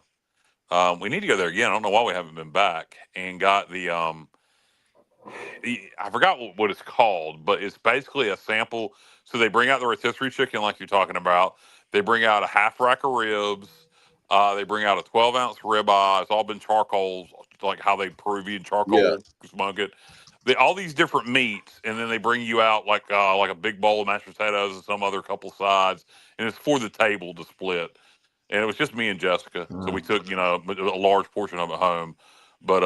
We need to go there again. I don't know why we haven't been back. And got I forgot what it's called, but it's basically a sample. So they bring out the rotisserie chicken like you're talking about. They bring out a half rack of ribs. They bring out a 12-ounce ribeye. It's all been charcoal, like how they Peruvian charcoal smoke it. all these different meats, and then they bring you out like a big bowl of mashed potatoes and some other couple sides, and it's for the table to split. And it was just me and Jessica, so we took a large portion of it home. But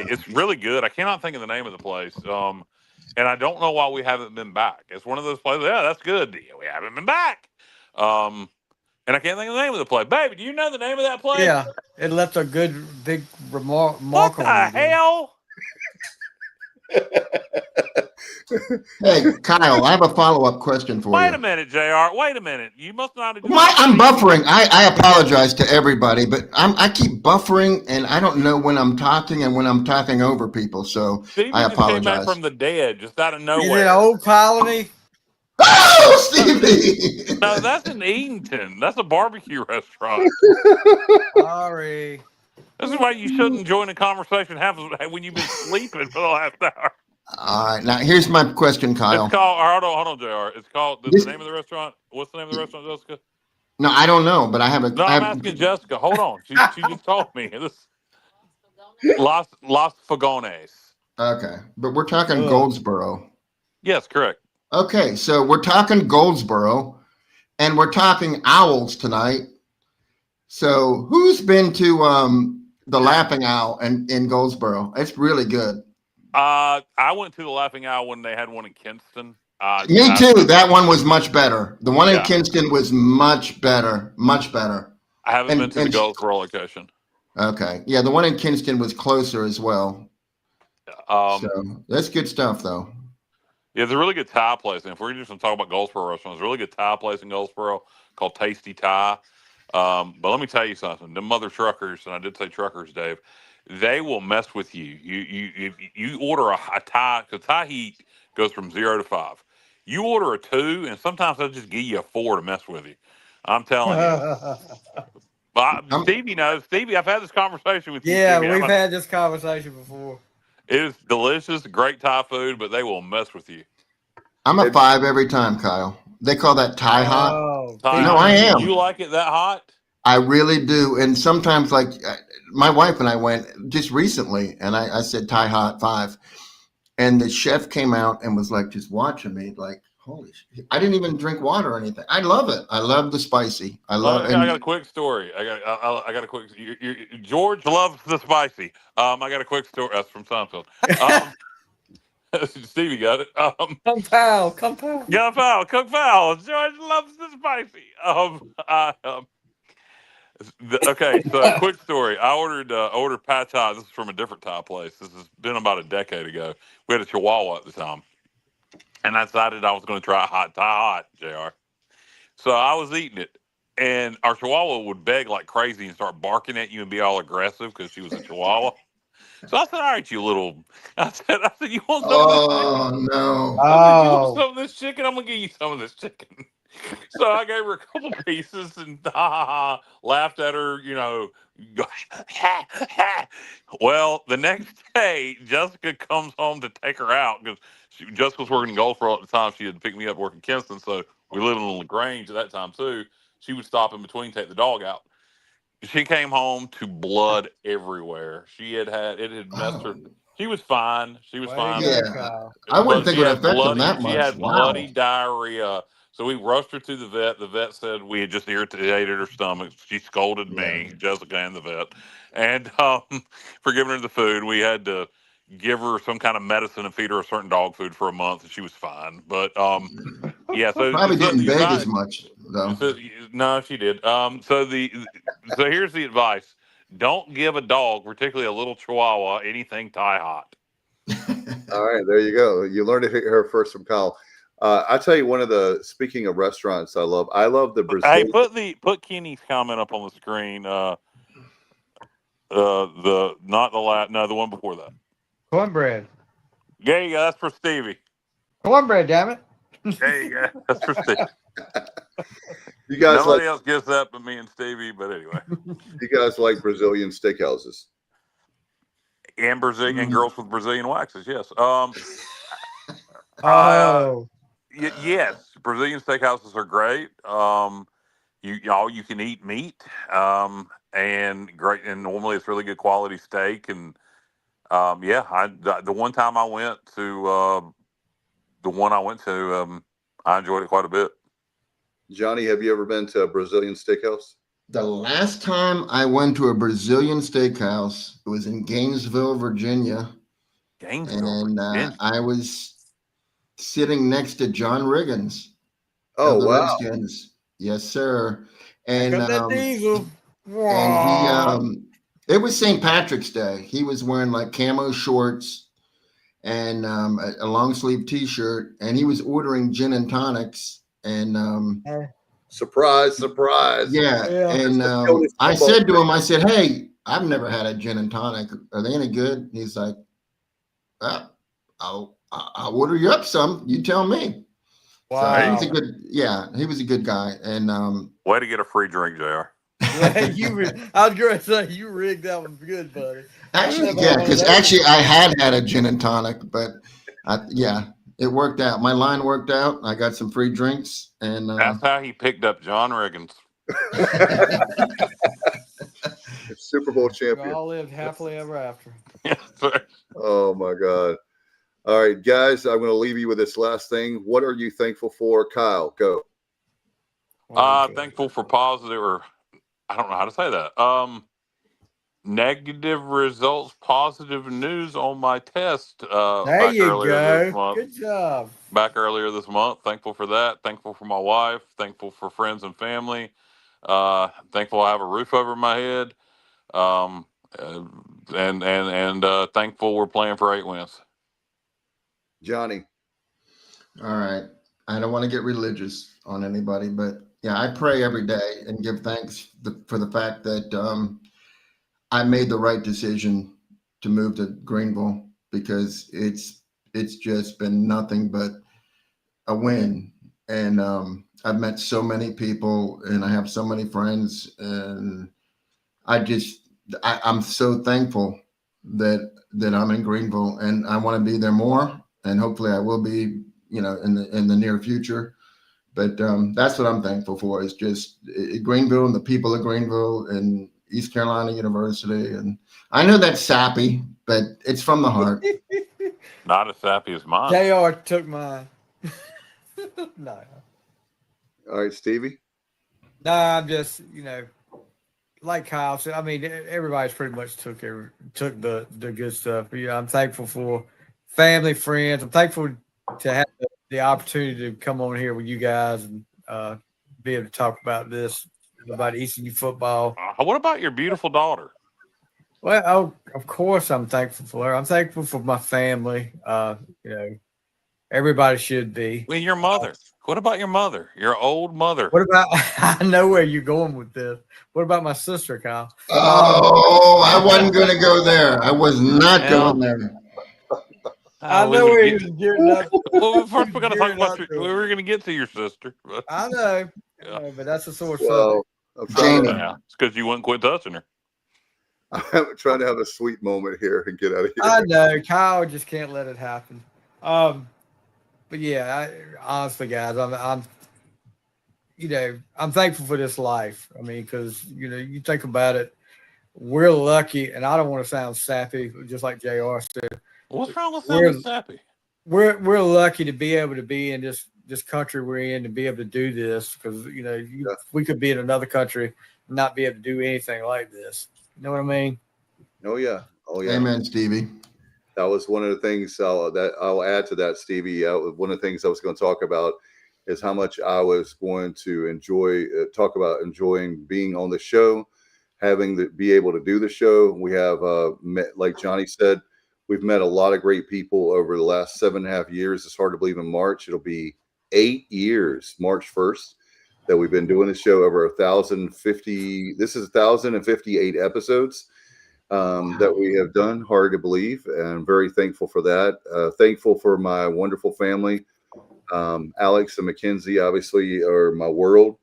it's really good. I cannot think of the name of the place, and I don't know why we haven't been back. It's one of those places. Yeah, that's good. We haven't been back, and I can't think of the name of the place. Baby, do you know the name of that place? Yeah, it left a good big mark What the on you. hell? Hey, Kyle, I have a follow-up question for you. Wait a minute, JR. Wait a minute. You must not have just I'm buffering. I apologize to everybody, but I keep buffering, and I don't know when I'm talking and when I'm talking over people. So Stevie I just came back apologize. from the dead, just out of Is nowhere. it Old Colony? Oh, Stevie! No, that's in Eatonton. That's a barbecue restaurant. Sorry. This is why you shouldn't join a conversation when you've been sleeping for the last hour. All right, now here's my question, Kyle. It's called. Hold on, Jr. It's called the name of the restaurant. What's the name of the restaurant, Jessica? No, I don't know, but I have a. No, I'm asking Jessica. Hold on. She just told me. This Las Fogones. Okay, but we're talking Goldsboro. Yes, correct. Okay, so we're talking Goldsboro, and we're talking Owls tonight. So who's been to the Laughing Owl in Goldsboro? It's really good. I went to the Laughing Owl when they had one in Kinston. Me too. That one was much better. The one in Kinston was much better. Much better. I haven't been to the Goldsboro location. Okay. Yeah, the one in Kinston was closer as well. So that's good stuff, though. Yeah, it's a really good Thai place. And if we're just going to talk about Goldsboro restaurants, there's a really good Thai place in Goldsboro called Tasty Thai. But let me tell you something. Them mother truckers, and I did say truckers, Dave, they will mess with you. You order a Thai, because Thai heat goes from 0 to 5. You order a 2, and sometimes they'll just give you a 4 to mess with you. I'm telling you. But Stevie knows. Stevie, I've had this conversation with you. Yeah, Stevie. we've had this conversation before. It is delicious, great Thai food, but they will mess with you. I'm a 5 every time, Kyle. They call that Thai hot. No, I am. You like it that hot? I really do. And sometimes, like, my wife and I went just recently, and I said Thai hot 5. And the chef came out and was like just watching me, like, holy shit. I didn't even drink water or anything. I love it. I love the spicy. I got a quick story. I got a quick. George loves the spicy. I got a quick story. That's from Seinfeld. Stevie got it. Kung Pao. Kung Pao. George loves the spicy. Okay, so quick story. I ordered pad thai. This is from a different Thai place. This has been about a decade ago. We had a Chihuahua at the time, and I decided I was going to try Thai hot, JR. So I was eating it, and our Chihuahua would beg like crazy and start barking at you and be all aggressive because she was a Chihuahua. So I said, "All right, you little." I said, "You want some of this chicken?" No! I said, "You want some of this chicken? I'm gonna give you some of this chicken." So I gave her a couple pieces and laughed at her, Well, the next day, Jessica comes home to take her out because Jessica was working in Goldsboro at the time. She had picked me up working Kinston, so we lived in LaGrange at that time too. She would stop in between, take the dog out. She came home to blood everywhere. It had messed her. She was fine. Yeah, I wouldn't think it would affect them that much. She had bloody diarrhea. So we rushed her to the vet. The vet said we had just irritated her stomach. She scolded me, Jessica, and the vet, and for giving her the food. We had to give her some kind of medicine and feed her a certain dog food for a month, and she was fine. But yeah, so probably didn't beg as much though. No, she did. So here's the advice: don't give a dog, particularly a little Chihuahua, anything Thai hot. All right, there you go. You learned it here first from Kyle. I tell you, speaking of restaurants, I love the Brazil. Hey, put Kenny's comment up on the screen. The one before that. Cornbread. There you go. That's for Stevie. Cornbread, damn it. There you go. That's for Stevie. You guys Nobody else gets that but me and Stevie. But anyway, you guys like Brazilian steakhouses and and girls with Brazilian waxes. Yes. Yes, Brazilian steakhouses are great. You can eat meat, and great. And normally it's really good quality steak, and The one time I went to the one I went to, I enjoyed it quite a bit. Johnny, have you ever been to a Brazilian steakhouse? The last time I went to a Brazilian steakhouse, it was in Gainesville, Virginia. And I was sitting next to John Riggins of the Redskins. Yes, sir. And Diesel. and it was St. Patrick's Day. He was wearing like camo shorts and a long sleeve T-shirt, and he was ordering gin and tonics. And surprise. Yeah. And I said to him, I said, "Hey, I've never had a gin and tonic. Are they any good?" He's like, I'll order you up some. You tell me. Wow. So he was a good guy. And way to get a free drink, JR. I was going to say you rigged that one good, buddy. Actually, yeah, because I had a gin and tonic, but it worked out. My line worked out. I got some free drinks, and that's how he picked up John Riggins. Super Bowl champion. We all lived happily ever after. Oh my God. All right, guys, I'm going to leave you with this last thing. What are you thankful for? Kyle, go. Thankful for positive, or I don't know how to say that. Negative results, positive news on my test. There you go. Good job. Back earlier this month. Thankful for that. Thankful for my wife. Thankful for friends and family. Thankful I have a roof over my head. And thankful we're playing for 8 wins. Johnny. All right. I don't want to get religious on anybody, but yeah, I pray every day and give thanks for the fact that I made the right decision to move to Greenville, because it's just been nothing but a win. And I've met so many people, and I have so many friends, and I'm so thankful that I'm in Greenville, and I want to be there more, and hopefully I will be, in the near future. But that's what I'm thankful for, is just Greenville and the people of Greenville and East Carolina University. And I know that's sappy, but it's from the heart. Not as sappy as mine. JR took mine. No. All right, Stevie. No, I'm just, like Kyle said, I mean, everybody's pretty much took the good stuff. But, I'm thankful for family, friends. I'm thankful to have the opportunity to come on here with you guys and be able to talk about this, about ECU football. What about your beautiful daughter? Well, of course I'm thankful for her. I'm thankful for my family. Everybody should be. Well, your mother. What about your mother? Your old mother. What about, I know where you're going with this. What about my sister, Kyle? Oh, I wasn't going to go there. I was not going there. I know where you're gearing up. Well, first we're going to talk about we're going to get to your sister. I know. Yeah. But that's a sore subject. Jamie. It's because you wouldn't quit touching her. I'm trying to have a sweet moment here and get out of here. I know. Kyle just can't let it happen. But yeah, honestly, guys, I'm thankful for this life. I mean, because, you think about it, we're lucky, and I don't want to sound sappy, just like JR said. What's wrong with sounding sappy? We're lucky to be able to be in this country we're in, to be able to do this, because, we could be in another country and not be able to do anything like this. You know what I mean? Oh, yeah. Amen, Stevie. That was one of the things I'll add to that, Stevie. One of the things I was going to talk about is how much I was going to talk about enjoying being on the show, be able to do the show. We have met, like Johnny said, we've met a lot of great people over the last 7.5 years. It's hard to believe in March. It'll be 8 years, March 1st, that we've been doing the show. Over 1,050. This is 1,058 episodes. That we have done. Hard to believe, and very thankful for that. Thankful for my wonderful family. Alex and Mackenzie obviously are my world.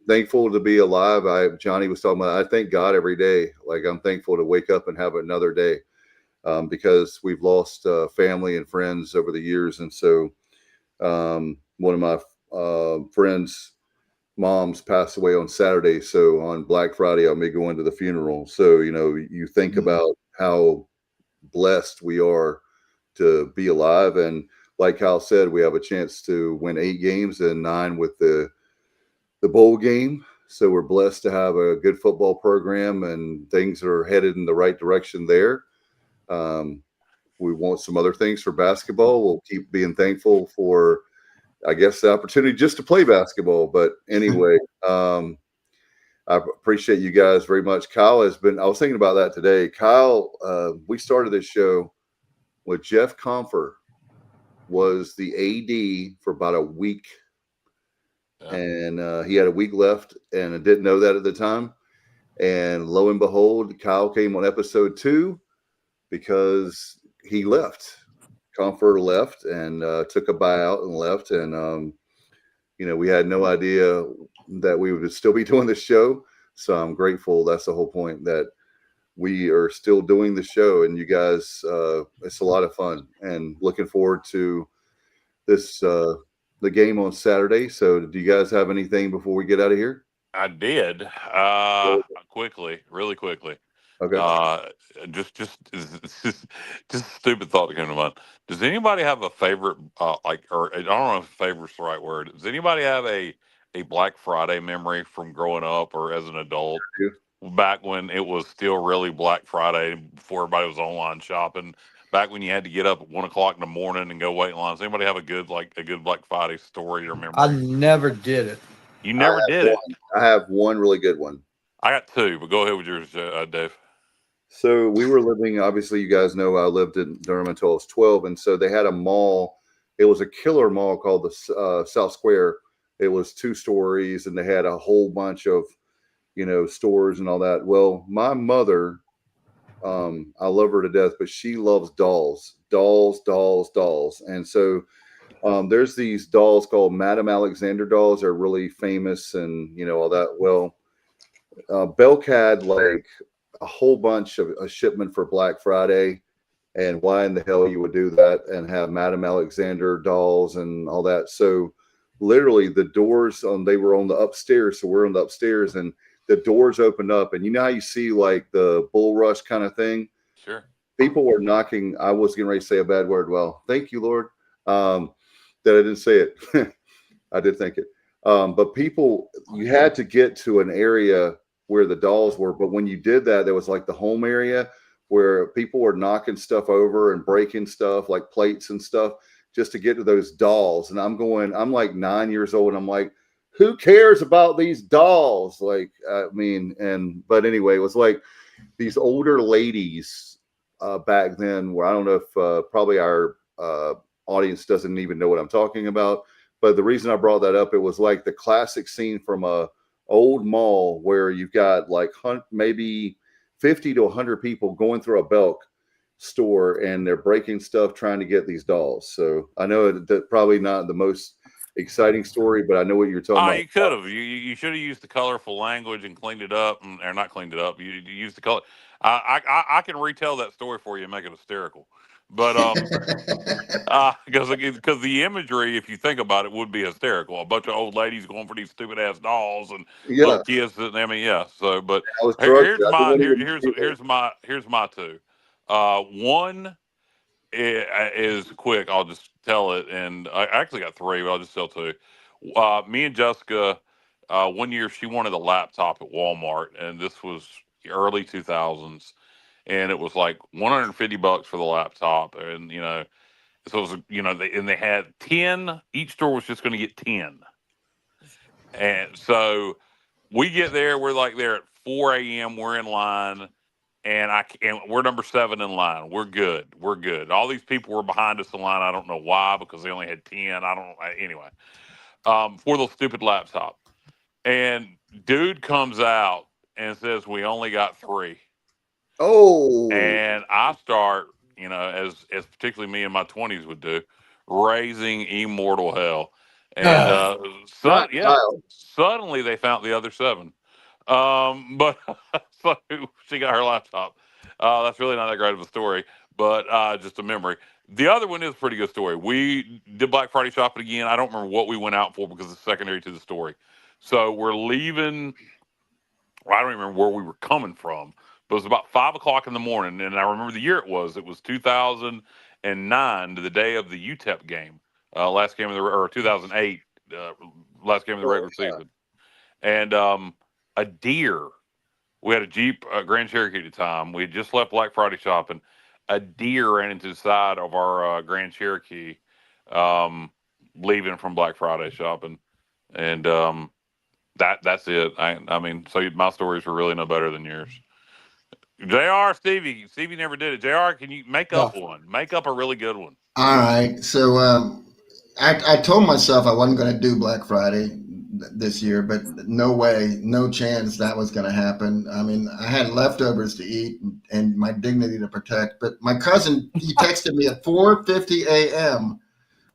Thankful to be alive. Johnny was talking about, I thank God every day. Like, I'm thankful to wake up and have another day, because we've lost family and friends over the years. And so one of my friends' moms passed away on Saturday. So on Black Friday, I'll be going to the funeral. So, you think about how blessed we are to be alive. And like Kyle said, we have a chance to win 8 games and 9 with the bowl game. So we're blessed to have a good football program, and things are headed in the right direction there. We want some other things for basketball. We'll keep being thankful for, I guess, the opportunity just to play basketball. But anyway, I appreciate you guys very much. Kyle has been, I was thinking about that today. Kyle, we started this show with Jeff Comfer was the AD for about a week. Yeah. And he had a week left, and I didn't know that at the time. And lo and behold, Kyle came on episode 2 because he left. Comfort left and took a buyout and left. And, we had no idea that we would still be doing the show. So I'm grateful. That's the whole point, that we are still doing the show. And you guys, it's a lot of fun. And looking forward to this, the game on Saturday. So do you guys have anything before we get out of here? I did. Really quickly. Okay. Just a stupid thought that came to mind. Does anybody have a favorite, or I don't know if favorite's the right word. Does anybody have a Black Friday memory from growing up or as an adult? Back when it was still really Black Friday, before everybody was online shopping. Back when you had to get up at 1 o'clock in the morning and go wait in line. Does anybody have a good Black Friday story or memory? I never did it. You never did it. I have one really good one. I got 2, but go ahead with yours, Dave. So we were living, obviously, you guys know I lived in Durham until I was 12. And so they had a mall. It was a killer mall called the South Square. It was 2 stories, and they had a whole bunch of, stores and all that. Well, my mother, I love her to death, but she loves dolls. And so there's these dolls called Madame Alexander dolls. They're really famous and, all that. Well, Belk had like a whole bunch of a shipment for Black Friday, and why in the hell you would do that and have Madame Alexander dolls and all that. So literally the doors they were on the upstairs. So we're on the upstairs, and the doors opened up, and you know how you see like the bull rush kind of thing? Sure. People were knocking. I was getting ready to say a bad word. Well, thank you, Lord, that I didn't say it. I did think it. But people, you had to get to an area where the dolls were. But when you did that, there was like the home area where people were knocking stuff over and breaking stuff like plates and stuff just to get to those dolls. And I'm like 9 years old, and I'm like, who cares about these dolls? Like, but anyway, it was like these older ladies back then, where I don't know if probably our audience doesn't even know what I'm talking about. But the reason I brought that up, it was like the classic scene from a old mall where you've got like maybe 50 to 100 people going through a Belk store, and they're breaking stuff trying to get these dolls. So I know that probably not the most exciting story, but I know what you're talking about. You could have. You should have used the colorful language and cleaned it up, or not cleaned it up. You used the color. I can retell that story for you and make it hysterical. But because the imagery, if you think about it, would be hysterical. A bunch of old ladies going for these stupid ass dolls and little kids. So, but here's my 2. One is quick. I'll just tell it, and I actually got 3, but I'll just tell 2. Me and Jessica, one year she wanted a laptop at Walmart, and this was early 2000s. And it was like $150 for the laptop, and so it was, they had 10. Each store was just going to get 10, and so we get there. We're like there at 4 a.m. We're in line, and we're number 7 in line. We're good. All these people were behind us in line. I don't know why, because they only had 10. I don't know. Anyway, for the stupid laptop, and dude comes out and says we only got 3. Oh, and I start, as particularly me in my 20s would do, raising immortal hell. And suddenly they found the other 7. But so she got her laptop. That's really not that great of a story, but just a memory. The other one is a pretty good story. We did Black Friday shopping again. I don't remember what we went out for because it's secondary to the story. So we're leaving. I don't even remember where we were coming from. But it was about 5 o'clock in the morning, and I remember the year it was. It was 2009, to the day of the UTEP game, last game of the or 2008, last game of the regular season, and a deer. We had a Jeep Grand Cherokee at the time. We had just left Black Friday shopping. A deer ran into the side of our Grand Cherokee, leaving from Black Friday shopping, and that's it. I mean, so my stories were really no better than yours. JR, Stevie never did it. JR, can you make up one? Make up a really good one. All right. So I told myself I wasn't going to do Black Friday this year, but no way, no chance that was going to happen. I mean, I had leftovers to eat and my dignity to protect. But my cousin, he texted me at 4:50 a.m.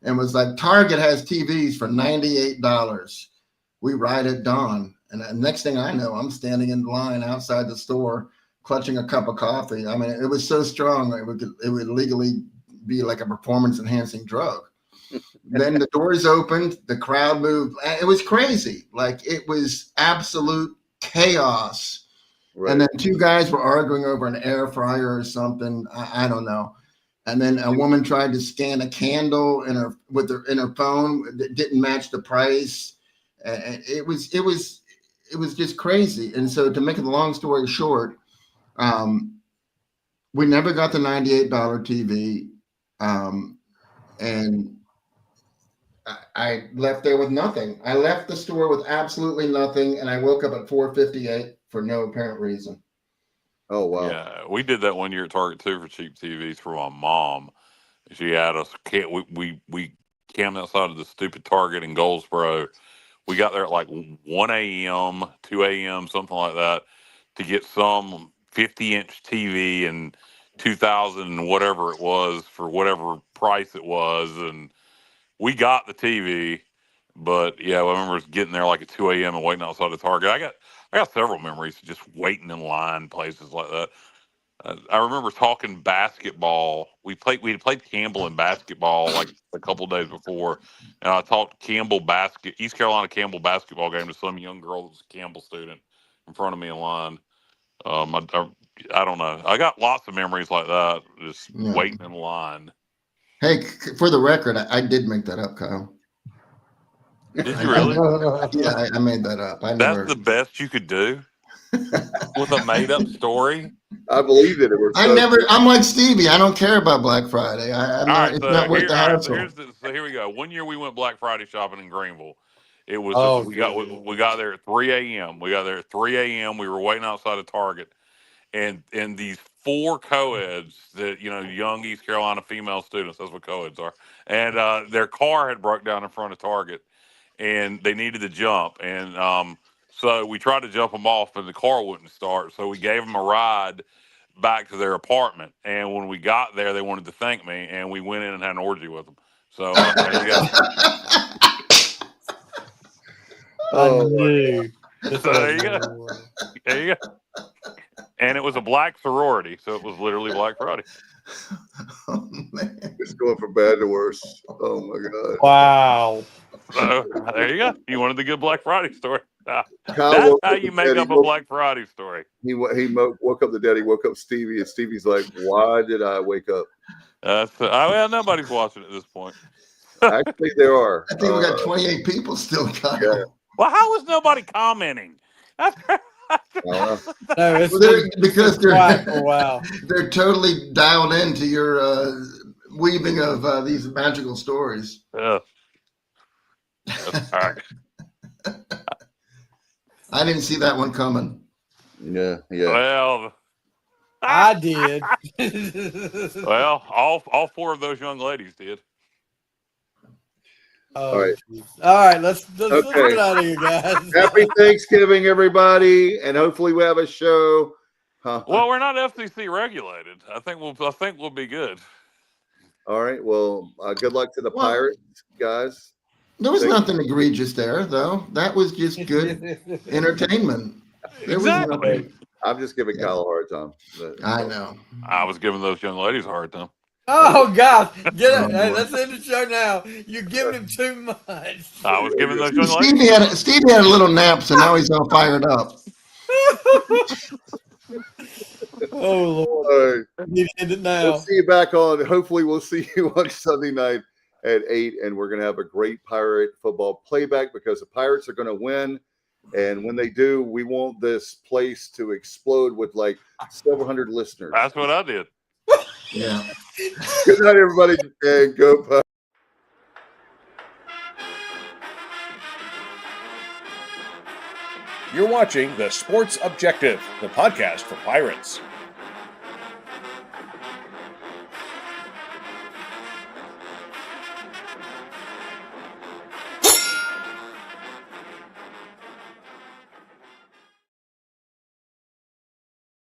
and was like, Target has TVs for $98. We ride at dawn. And the next thing I know, I'm standing in line outside the store, clutching a cup of coffee. I mean, it was so strong, it would legally be like a performance-enhancing drug. Then the doors opened, the crowd moved. It was crazy. Like, it was absolute chaos. Right. And then two guys were arguing over an air fryer or something. I don't know. And then a woman tried to scan a candle in her phone that didn't match the price. It was just crazy. And so, to make the long story short, we never got the $98 TV, and I left there with nothing. I left the store with absolutely nothing, and I woke up at 4:58 for no apparent reason. Oh wow! Yeah, we did that one year at Target too for cheap TVs for my mom. She had us. We camped outside of the stupid Target in Goldsboro. We got there at like 1 a.m., 2 a.m., something like that, to get some 50-inch TV and 2000 whatever it was for whatever price it was, and we got the TV. But yeah, I remember getting there like at 2 a.m. and waiting outside the Target. I got several memories of just waiting in line places like that. I remember talking basketball. We had played Campbell in basketball like a couple days before, and I taught East Carolina Campbell basketball game to some young girl that was a Campbell student in front of me in line. I don't know. I got lots of memories like that, just waiting in line. Hey, for the record, I did make that up, Kyle. Did you really? Yeah, I made that up. That's the best you could do with a made-up story. I believe it. I'm like Stevie. I don't care about Black Friday. It's not worth the hassle. So here we go. One year we went Black Friday shopping in Greenville. It was we got there at 3 a.m. We got there at 3 a.m. We were waiting outside of Target, and these 4 co-eds that young East Carolina female students. That's what co-eds are. And their car had broke down in front of Target, and they needed to jump. And so we tried to jump them off, and the car wouldn't start. So we gave them a ride back to their apartment. And when we got there, they wanted to thank me, and we went in and had an orgy with them. So there you go. Oh, there you go. There you go. And it was a black sorority, so it was literally Black Friday. Oh, man. It's going from bad to worse. Oh my God! Wow. So there you go. You wanted the good Black Friday story. That's Kyle how you make up a Black Friday story. He woke up the daddy, woke up Stevie, and Stevie's like, "Why did I wake up?" Nobody's watching at this point. Actually, there are. I think we got 28 people still, Kyle. Yeah. Well, how is nobody commenting? Because they're they're totally dialed into your weaving of these magical stories. Yeah. All right. I didn't see that one coming. Yeah. Well, I did. Well, all 4 of those young ladies did. All right. Let's get out of here, guys. Happy Thanksgiving, everybody, and hopefully we have a show. Well, we're not FCC regulated. I think we'll be good. All right. Well, good luck to the Pirates, guys. There was nothing egregious there, though. That was just good entertainment. Exactly. I'm just giving Kyle a hard time. I know. I was giving those young ladies a hard time. Oh God! Get it! Hey, let's end the show now. You're giving him too much. I was giving those young ladies. Stevie had a little nap, so now he's all fired up. Oh Lord, All right. I need to end it now. We'll see you back on. Hopefully, we'll see you on Sunday night at 8, and we're going to have a great Pirate football playback because the Pirates are going to win. And when they do, we want this place to explode with like several hundred listeners. That's what I did. Yeah. Good night, everybody, and go Pirates. You're watching The Sports Objective, the podcast for Pirates.